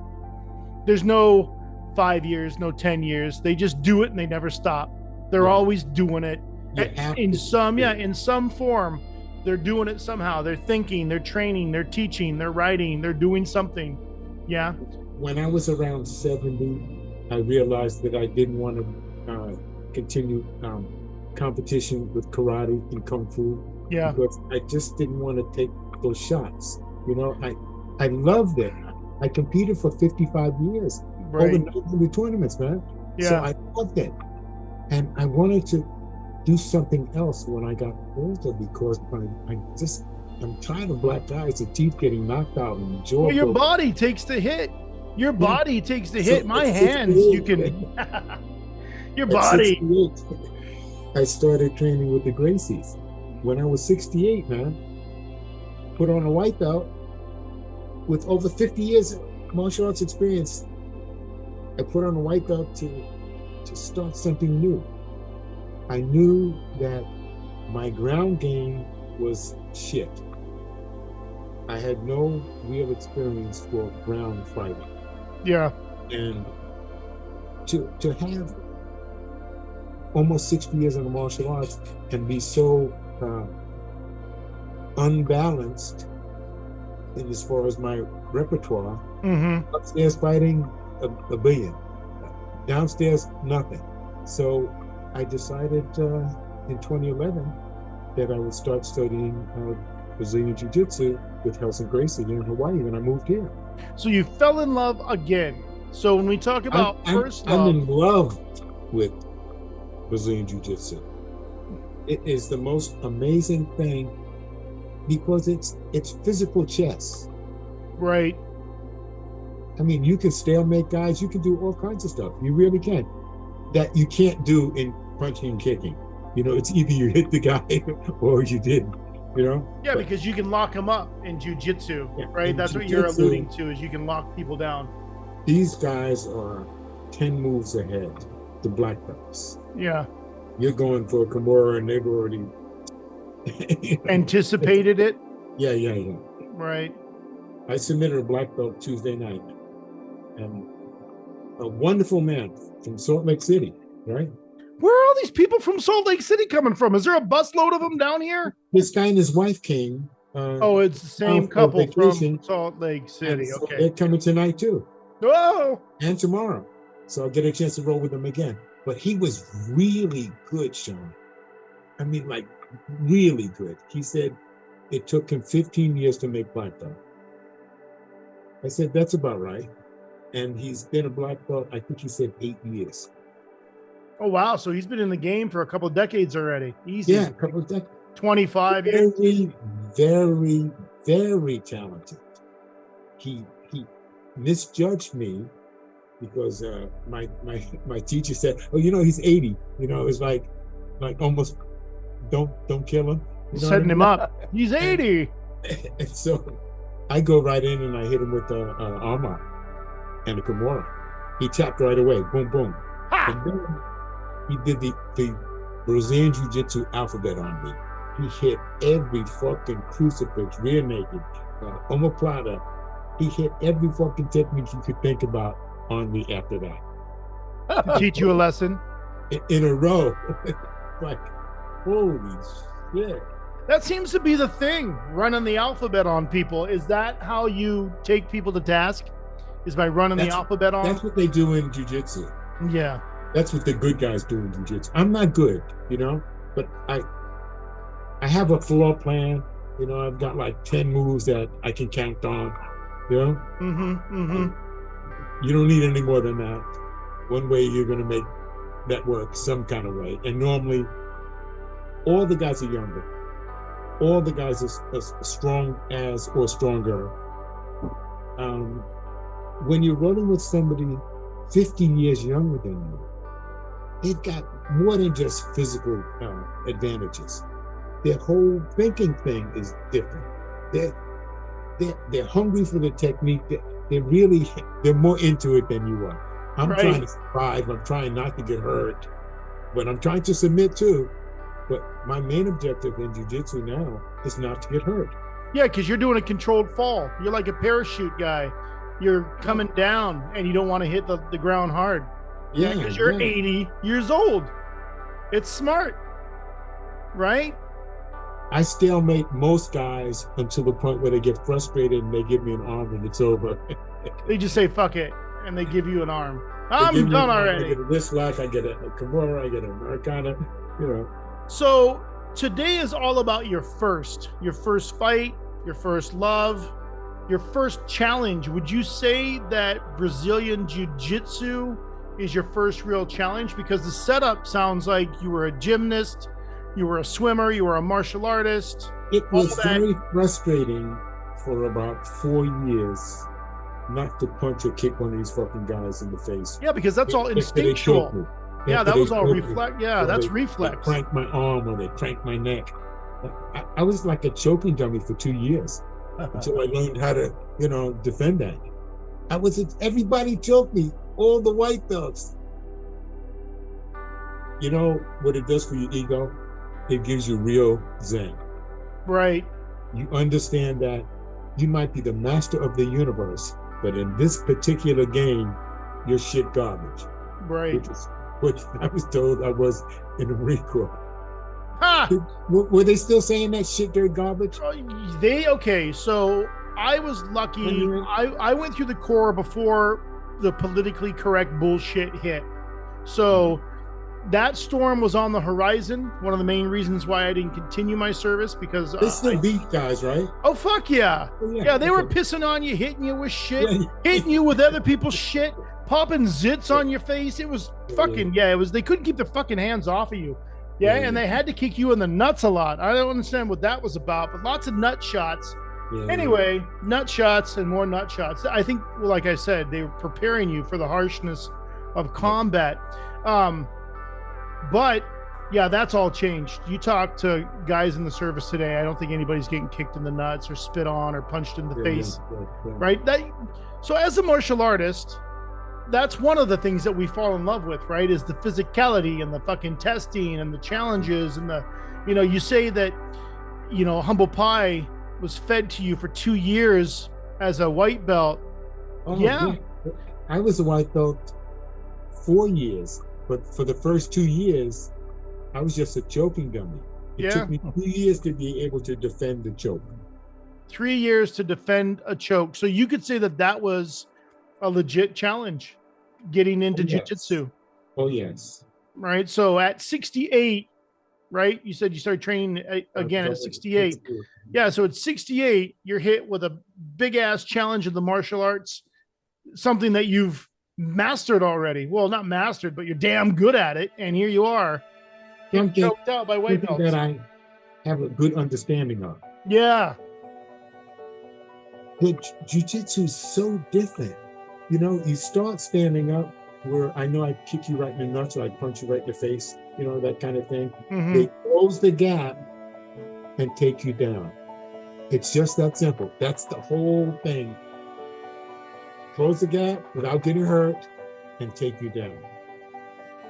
there's no 5 years, no 10 years. They just do it and they never stop. They're always doing it. In some form. They're doing it somehow. They're thinking, they're training, they're teaching, they're writing, they're doing something. Yeah. When I was around 70, I realized that I didn't want to continue competition with karate and kung fu. Yeah. Because I just didn't want to take those shots. You know, I loved it. I competed for 55 years, over 900 tournaments, man. Yeah. So I loved it. And I wanted to do something else when I got older because I'm tired of black guys, the teeth getting knocked out and the jaw. Well, your body takes the hit. Your body takes the hit. My hands, you can. Your body. I started training with the Gracies. When I was 68, man, put on a white belt with over 50 years of martial arts experience. I put on a white belt to start something new. I knew that my ground game was shit. I had no real experience for ground fighting. Yeah. And to have almost 60 years in the martial arts and be so unbalanced in as far as my repertoire, upstairs fighting a billion, downstairs nothing. So I decided in 2011 that I would start studying Brazilian Jiu-Jitsu with Helson Gracie in Hawaii when I moved here. So you fell in love again. So when we talk about first love, I'm in love with Brazilian Jiu-Jitsu. It is the most amazing thing because it's physical chess. Right. I mean, you can stalemate guys, you can do all kinds of stuff. You really can. That you can't do in punching and kicking. You know, it's either you hit the guy or you didn't, you know? Yeah, because you can lock them up in jiu-jitsu, right? That's what you're alluding to, is you can lock people down. These guys are 10 moves ahead, the black belts. Yeah. You're going for a Kimura and they've already anticipated it. Yeah. Right. I submitted a black belt Tuesday night, and a wonderful man from Salt Lake City right? Where are all these people from Salt Lake City coming from? Is there a busload of them down here? This guy and his wife came. Oh, it's the same for couple vacation, from Salt Lake and City. so Okay. they're coming tonight too, Oh, and tomorrow. So I'll get a chance to roll with them again. But he was really good, Sean. I mean, like really good. He said it took him 15 years to make black belt. I said, that's about right. And he's been a black belt, I think he said 8 years. oh wow. So he's been in the game for a couple of decades already. Easy. Yeah, a couple of decades. 25 years. Very, very, very talented. He misjudged me because my teacher said, "Oh, he's 80." It's like almost don't kill him. Setting him up. He's 80. And so I go right in and I hit him with the armbar and the Kimura. He tapped right away. Boom, boom. Ha! And then he did the Brazilian Jiu-Jitsu alphabet on me. He hit every fucking crucifix, rear naked, omoplata. He hit every fucking technique you could think about on me after that. To teach you a lesson. In a row. Like, holy shit. That seems to be the thing, running the alphabet on people. Is that how you take people to task? Is by running the alphabet on? That's what they do in jiu-jitsu. Yeah. That's what the good guys do in jiu-jitsu. I'm not good, but I have a floor plan. I've got like 10 moves that I can count on, You don't need any more than that. One way you're going to make that work some kind of way. And normally, all the guys are younger. All the guys are as strong as or stronger. When you're rolling with somebody 15 years younger than you, they've got more than just physical advantages. Their whole thinking thing is different. They're hungry for the technique. They're more into it than you are. I'm trying to survive. I'm trying not to get hurt, but I'm trying to submit too. But my main objective in jiu-jitsu now is not to get hurt. Yeah, because you're doing a controlled fall. You're like a parachute guy. You're coming down and you don't want to hit the ground hard. Yeah, because you're 80 years old. It's smart, right? I stalemate most guys until the point where they get frustrated and they give me an arm and it's over. They just say, fuck it, and they give you an arm. I'm done already. I get a wrist lock, I get a Kimura, I get an Americana, So today is all about your first fight, your first love, your first challenge. Would you say that Brazilian Jiu-Jitsu is your first real challenge? Because the setup sounds like you were a gymnast, you were a swimmer, you were a martial artist. It was very frustrating for about 4 years not to punch or kick one of these fucking guys in the face. Yeah, because that's all instinctual. Yeah, that was all reflex. Yeah, that's reflex. They crank my arm or they crank my neck. I was like a choking dummy for 2 years until I learned how to, defend that. Everybody choked me, all the white belts. You know what it does for your ego? It gives you real zen. Right. You understand that you might be the master of the universe, but in this particular game, you're shit garbage. Right. Which I was told I was in the Marine Corps. Ha! Were they still saying that shit dirt garbage? Okay, so I was lucky. I went through the Corps before the politically correct bullshit hit. So that storm was on the horizon. One of the main reasons why I didn't continue my service, because they still beat guys, right? Oh fuck yeah. Yeah, they were pissing on you, hitting you with shit, hitting you with other people's shit, popping zits on your face. It was fucking it was, they couldn't keep their fucking hands off of you. And they had to kick you in the nuts a lot. I don't understand what that was about, but lots of nut shots. Anyway, nut shots and more nut shots. I think, like I said, they were preparing you for the harshness of combat. But yeah, that's all changed. You talk to guys in the service today, I don't think anybody's getting kicked in the nuts or spit on or punched in the face. Right? So as a martial artist, that's one of the things that we fall in love with, right? Is the physicality and the fucking testing and the challenges and the, you say that, humble pie was fed to you for 2 years as a white belt. I was a white belt 4 years, But for the first 2 years, I was just a choking dummy. It took me 2 years to be able to defend the choke. 3 years to defend a choke. So you could say that that was a legit challenge getting into jiu-jitsu. Oh, yes. Right. So at 68, right? You said you started training again at 68. Yeah. So at 68, you're hit with a big ass challenge in the martial arts, something that you've mastered already. Well, not mastered, but you're damn good at it. And here you are, choked out by white belts. That I have a good understanding of. Yeah. But jiu-jitsu is so different. You know, you start standing up where I know I kick you right in the nuts or I punch you right in the face, you know, that kind of thing. Mm-hmm. They close the gap and take you down. It's just that simple. That's the whole thing. Close the gap without getting hurt and take you down.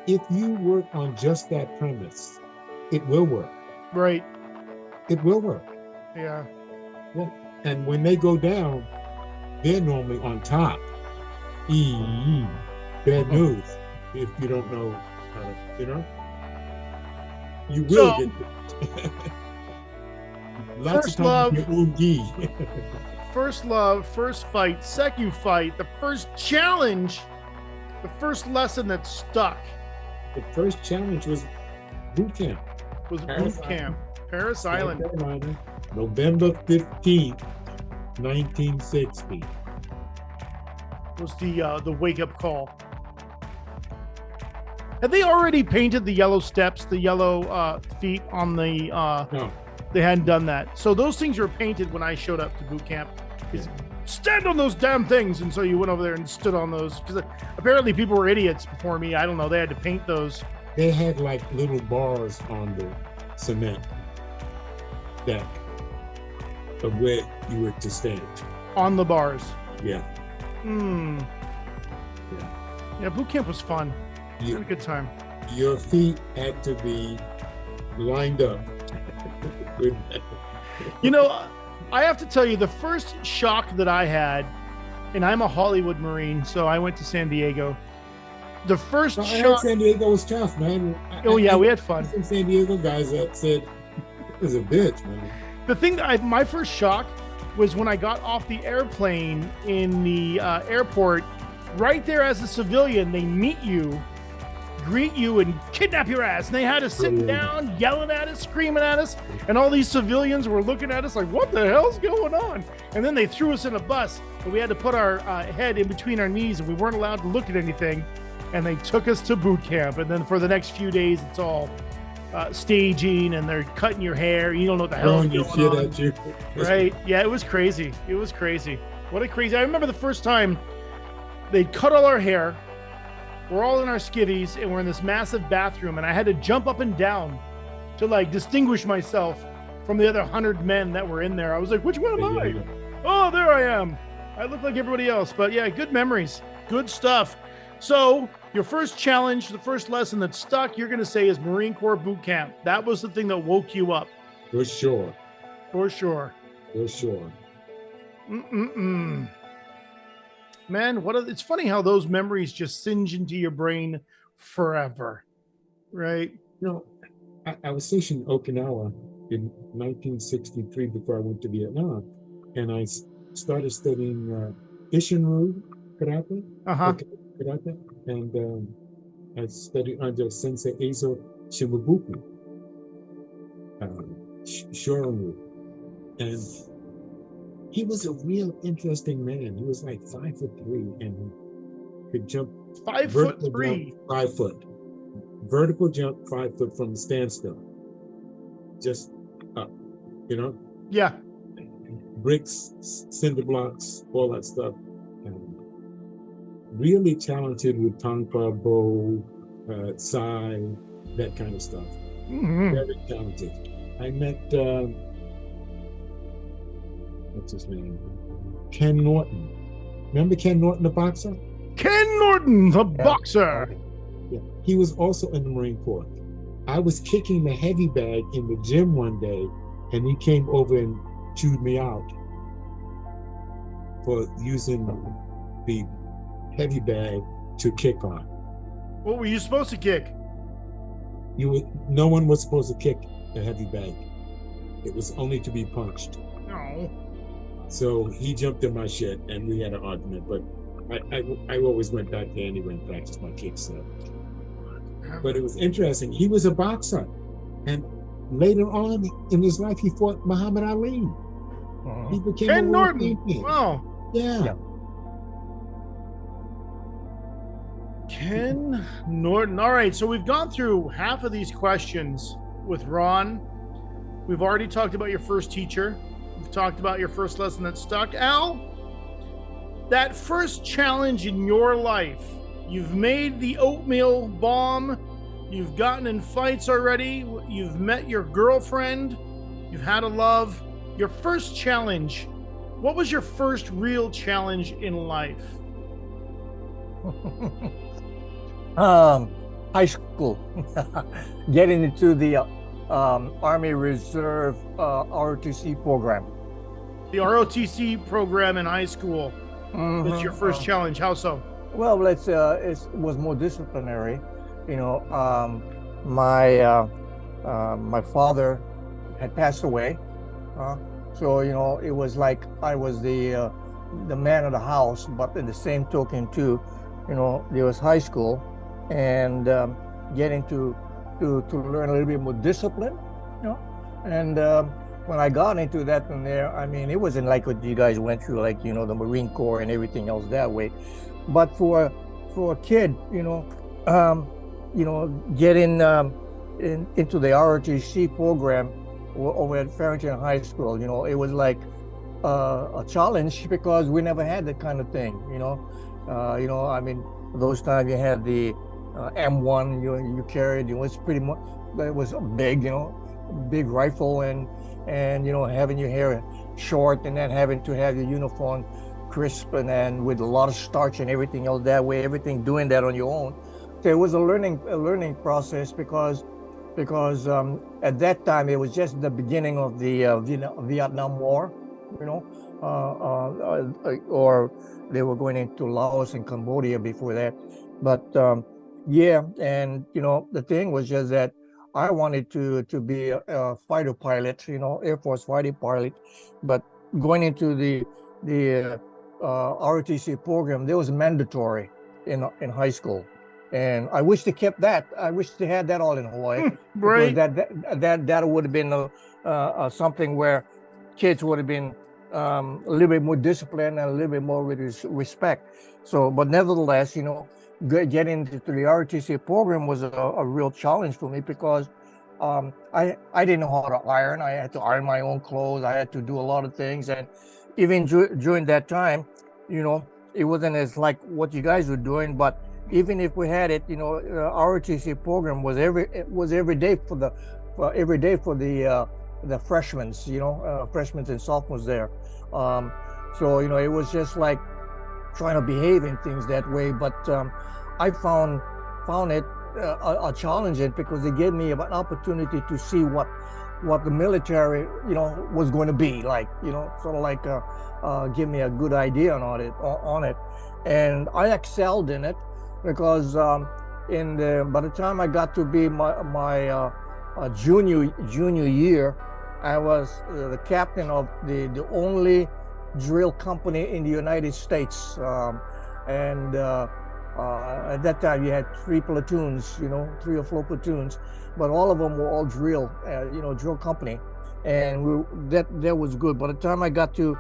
If you work on just that premise, it will work. Right. It will work. Yeah. Yeah. And when they go down, they're normally on top. Bad news if you don't know how to, you know? You will get lots first of love. First love, first fight, second fight, the first challenge, the first lesson that stuck. The first challenge was boot camp. Paris Island. November 15th, 1960. Was the wake-up call. Had they already painted the yellow steps, the yellow feet on the... No. They hadn't done that. So those things were painted when I showed up to boot camp. Yeah. Stand on those damn things. And so you went over there and stood on those. Because apparently people were idiots before me. I don't know. They had to paint those. They had like little bars on the cement deck of where you were to stand. On the bars. Yeah. Yeah, boot camp was fun. You had a good time. Your feet had to be lined up. You know, I have to tell you, the first shock that I and I'm a Hollywood Marine, so I went to San Diego. The first shock. San Diego was tough, man. We had fun. Some San Diego guys that said, it was a bitch, man. The thing that my first shock was when I got off the airplane in the airport. Right there as a civilian, they meet you, greet you, and kidnap your ass. And they had us sitting down, yelling at us, screaming at us. And all these civilians were looking at us like, what the hell's going on? And then they threw us in a bus, and we had to put our head in between our knees, and we weren't allowed to look at anything. And they took us to boot camp. And then for the next few days, it's all staging, and they're cutting your hair. You don't know what the hell's going on. At you. Right? Yeah, it was crazy. It was crazy. What a crazy... I remember the first time they'd cut all our hair. We're all in our skivvies, and we're in this massive bathroom, and I had to jump up and down to like distinguish myself from the other 100 men that were in there. I was like, which one am I? Oh, there I am. I look like everybody else. But yeah, good memories. Good stuff. So your first challenge, the first lesson that stuck, you're going to say is Marine Corps boot camp. That was the thing that woke you up. For sure. For sure. For sure. Man, it's funny how those memories just singe into your brain forever, right? You know, I was stationed in Okinawa in 1963 before I went to Vietnam, and I started studying Ishinryu karate. Karate, and I studied under Sensei Eizo Shimabuku, Shorinryu, and he was a real interesting man. He was like 5'3" and could jump 5'3", 5 foot, vertical jump 5 foot from the standstill, just up, you know. Yeah. Bricks, cinder blocks, all that stuff. Really talented with Tangpa, bow, sai, that kind of stuff. Very talented. I met, what's his name? Ken Norton. Remember Ken Norton, the boxer? Ken Norton, the boxer. Yeah. He was also in the Marine Corps. I was kicking the heavy bag in the gym one day, and he came over and chewed me out for using the heavy bag to kick on. What were you supposed to kick? No one was supposed to kick a heavy bag. It was only to be punched. No. So he jumped in my shit and we had an argument, but I always went back there anyway and practiced my kicks there. But it was interesting. He was a boxer. And later on in his life, he fought Muhammad Ali. He became Ken a world Norton. champion. Wow. Yeah. Ken Norton. All right, so we've gone through half of these questions with Ron. We've already talked about your first teacher. We've talked about your first lesson that stuck. Al, that first challenge in your life, you've made the oatmeal bomb. You've gotten in fights already. You've met your girlfriend. You've had a love. Your first challenge, what was your first real challenge in life? High school, getting into the Army Reserve ROTC program. The ROTC program in high school was your first challenge. How so? Well, it was more disciplinary. You know, my father had passed away, so you know it was like I was the man of the house. But in the same token, too, you know, there was high school, and getting to learn a little bit more discipline, you know, and when I got into that from there, I mean, it wasn't like what you guys went through, like, you know, the Marine Corps and everything else that way. But for a kid, you know, getting into the ROTC program over at Farrington High School, you know, it was like a challenge because we never had that kind of thing, you know. I mean, those times you had the M1 you carried, it was pretty much, it was big, you know, big rifle, and you know, having your hair short and then having to have your uniform crisp and then with a lot of starch and everything else that way, everything doing that on your own. So it was a learning process because at that time it was just the beginning of the Vietnam War, you know, or they were going into Laos and Cambodia before that. But yeah, and you know, the thing was just that I wanted to be a fighter pilot, you know, Air Force fighter pilot, but going into the ROTC program, that was mandatory in high school, and I wish they kept that. I wish they had that all in Hawaii, Right. because that would have been something where kids would have been a little bit more disciplined and a little bit more with respect. So, but nevertheless, you know, getting into the ROTC program was a real challenge for me because I didn't know how to iron. I had to iron my own clothes. I had to do a lot of things, and even during that time, you know, it wasn't as like what you guys were doing. But even if we had it, you know, ROTC program was every day for the freshmen, you know, freshmen and sophomores there. So you know, it was just like trying to behave in things that way. But I found it a challenging because it gave me an opportunity to see what the military, you know, was going to be like, you know, sort of like give me a good idea on it, and I excelled in it because by the time I got to be my junior year, I was the captain of the only drill company in the United States, and at that time you had 3 platoons, you know, 3 or 4 platoons, but all of them were all drill company, and that was good. By the time I got to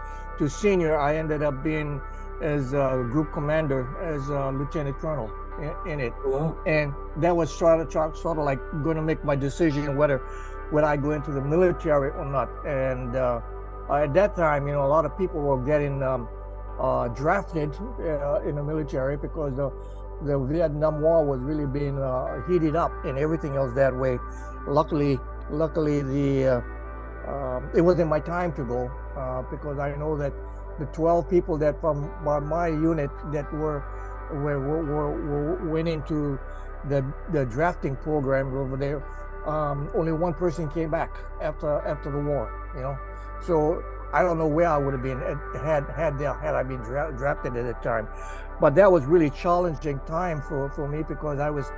senior, I ended up being as a group commander, as a lieutenant colonel in it. Wow. And that was sort of like going to make my decision whether I go into the military or not. And at that time, you know, a lot of people were getting drafted in the military because the Vietnam War was really being heated up and everything else that way. Luckily, it wasn't my time to go because I know that the 12 people that from my unit that went into the drafting program over there, only one person came back after the war, you know. So I don't know where I would have been had I been drafted at that time. But that was really challenging time for me because I was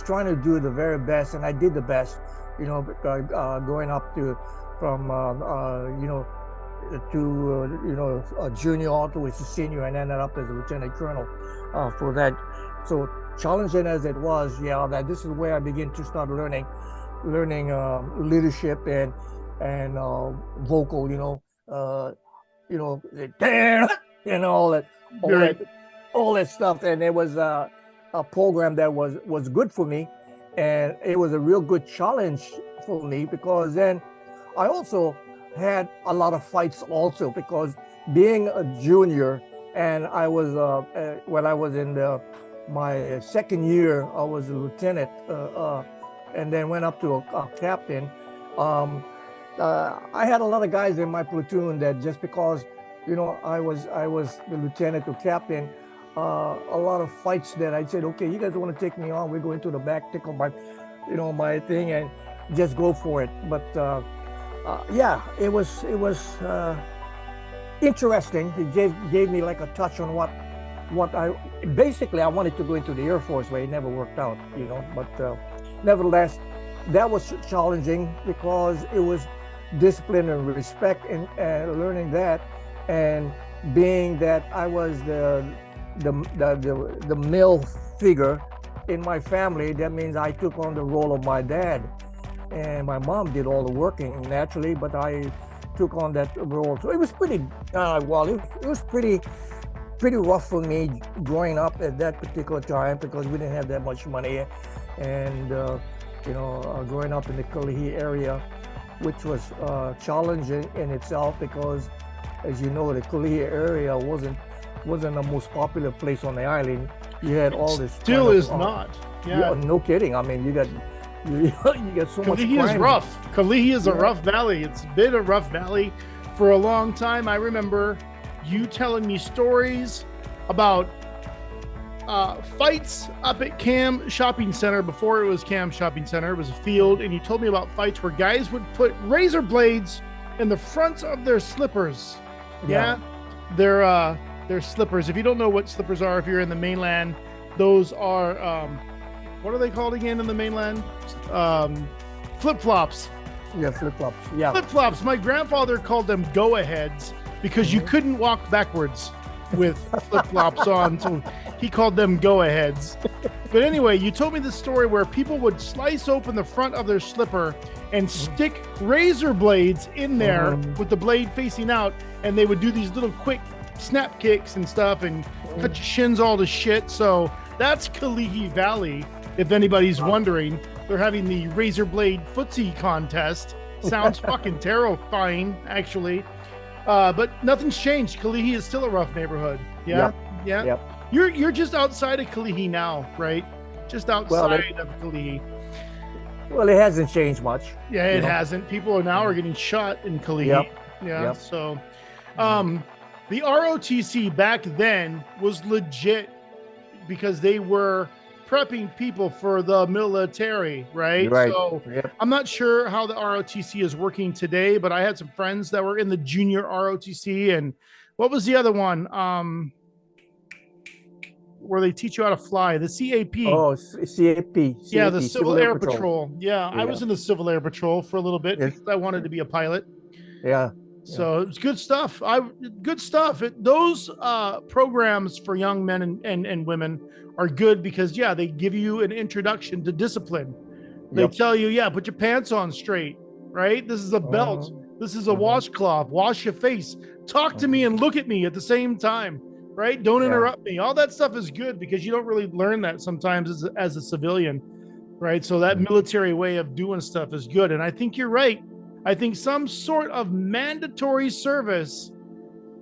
trying to do the very best, and I did the best. Going up to from junior all the way to senior, and ended up as a lieutenant colonel for that. So challenging as it was, that this is where I began to start learning leadership and vocal, and all that stuff. And it was a program that was good for me, and it was a real good challenge for me because then I also had a lot of fights also because being a junior, and I was when I was in my second year, I was a lieutenant, and then went up to a captain. I had a lot of guys in my platoon that just because, I was the lieutenant or captain, a lot of fights that I said, okay, you guys want to take me on? We go into the back, take on my thing, and just go for it. But it was interesting. It gave me like a touch on what I wanted to go into the Air Force, but it never worked out, But nevertheless, that was challenging because it was discipline and respect and learning that, and being that I was the male figure in my family. That means I took on the role of my dad, and my mom did all the working naturally, but I took on that role. So it was pretty it was pretty rough for me growing up at that particular time because we didn't have that much money, and growing up in the Kalihi area, which was challenging in itself because, as you know, the Kalihi area wasn't the most popular place on the island. You had all this. Still is not. Yeah. No kidding. I mean, you got so much. Kalihi is rough. Kalihi is a rough valley. It's been a rough valley for a long time. I remember you telling me stories about fights up at Cam Shopping Center. Before it was Cam Shopping Center, it was a field, and you told me about fights where guys would put razor blades in the fronts of their slippers. Their slippers. If you don't know what slippers are, if you're in the mainland, those are what are they called again in the mainland? Flip-flops. Yeah, flip-flops. Yeah, flip-flops. My grandfather called them go-aheads because you couldn't walk backwards with flip-flops on, so he called them go-aheads. But anyway, you told me this story where people would slice open the front of their slipper and stick razor blades in there with the blade facing out, and they would do these little quick snap kicks and stuff and cut your shins all to shit. So that's Kalihi Valley, if anybody's wondering. They're having the razor blade footsie contest. Sounds fucking terrifying, actually. But nothing's changed. Kalihi is still a rough neighborhood. Yeah. Yep. You're just outside of Kalihi now, right? Just outside of Kalihi. Well, it hasn't changed much. Yeah, it hasn't. People are getting shot in Kalihi. Yep. So, the ROTC back then was legit because they were prepping people for the military, right? So I'm not sure how the ROTC is working today, but I had some friends that were in the junior ROTC, and what was the other one? Where they teach you how to fly, the CAP. Oh, CAP. Yeah, the Civil Air Patrol. Yeah, I was in the Civil Air Patrol for a little bit because I wanted to be a pilot. Yeah. So it's good stuff. Good stuff. Those programs for young men and women are good because they give you an introduction to discipline. They tell you, put your pants on straight, right? This is a belt. This is a washcloth. Wash your face. Talk to me and look at me at the same time, right? Don't interrupt me. All that stuff is good because you don't really learn that sometimes as a civilian, right? So that military way of doing stuff is good. And I think you're right. I think some sort of mandatory service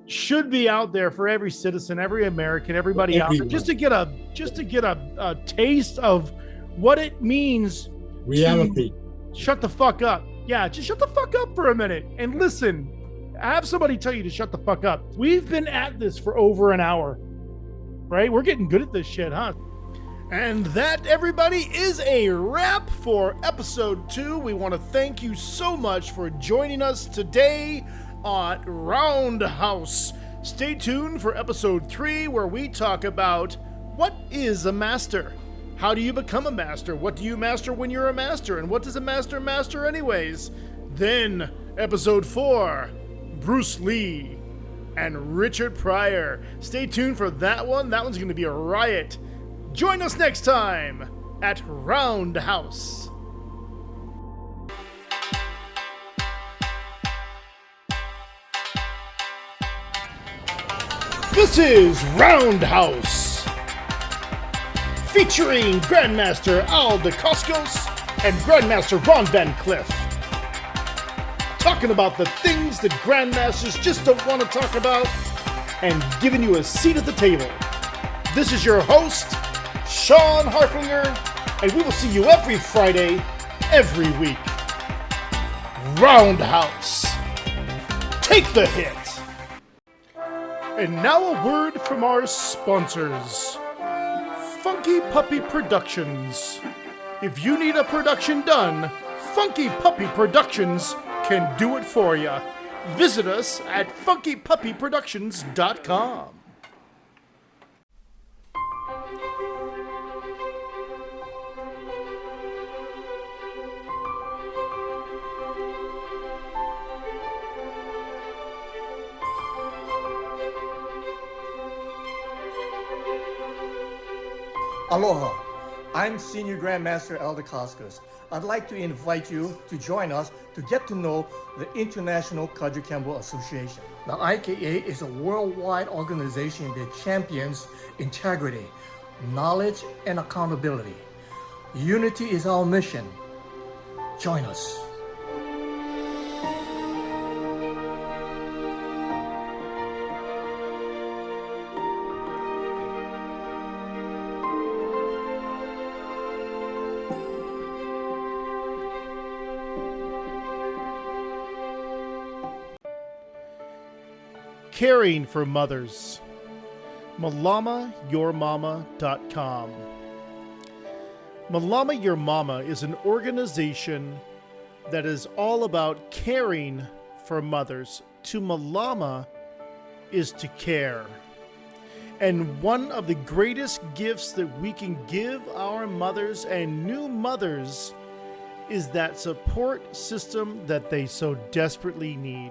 should be out there for every citizen, every American, everybody out there, just to get a taste of what it means. Reality. Shut the fuck up. Yeah, just shut the fuck up for a minute and listen. Have somebody tell you to shut the fuck up. We've been at this for over an hour, right? We're getting good at this shit, huh? And that, everybody, is a wrap for episode 2. We want to thank you so much for joining us today. on RoundHouse. Stay tuned for episode 3, where we talk about what is a master? How do you become a master? What do you master when you're a master? And what does a master master anyways? Then, episode 4, Bruce Lee and Richard Pryor. Stay tuned for that one. That one's going to be a riot. Join us next time at RoundHouse. This is RoundHouse, featuring Grandmaster Al DeCoscos and Grandmaster Ron Van Cliff. Talking about the things that Grandmasters just don't want to talk about and giving you a seat at the table. This is your host, Sean Harflinger, and we will see you every Friday, every week. RoundHouse. Take the hit. And now a word from our sponsors. Funky Puppy Productions. If you need a production done, Funky Puppy Productions can do it for you. Visit us at funkypuppyproductions.com. Aloha, I'm Senior Grandmaster Al DeCoscos. I'd like to invite you to join us to get to know the International Kajukenbo Association. The IKA is a worldwide organization that champions integrity, knowledge, and accountability. Unity is our mission. Join us. Caring for mothers. MalamaYourMama.com. Malama Your Mama is an organization that is all about caring for mothers. To malama is to care. And one of the greatest gifts that we can give our mothers and new mothers is that support system that they so desperately need.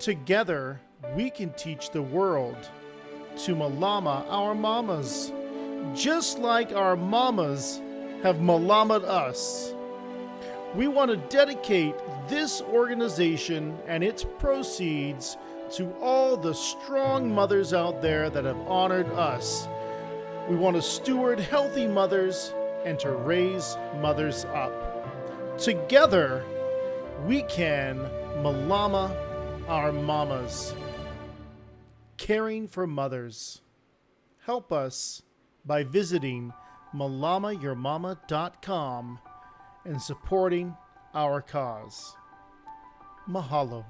Together, we can teach the world to malama our mamas, just like our mamas have malamaed us. We want to dedicate this organization and its proceeds to all the strong mothers out there that have honored us. We want to steward healthy mothers and to raise mothers up. Together, we can malama our mamas. Caring for mothers. Help us by visiting MalamaYourMama.com and supporting our cause. Mahalo.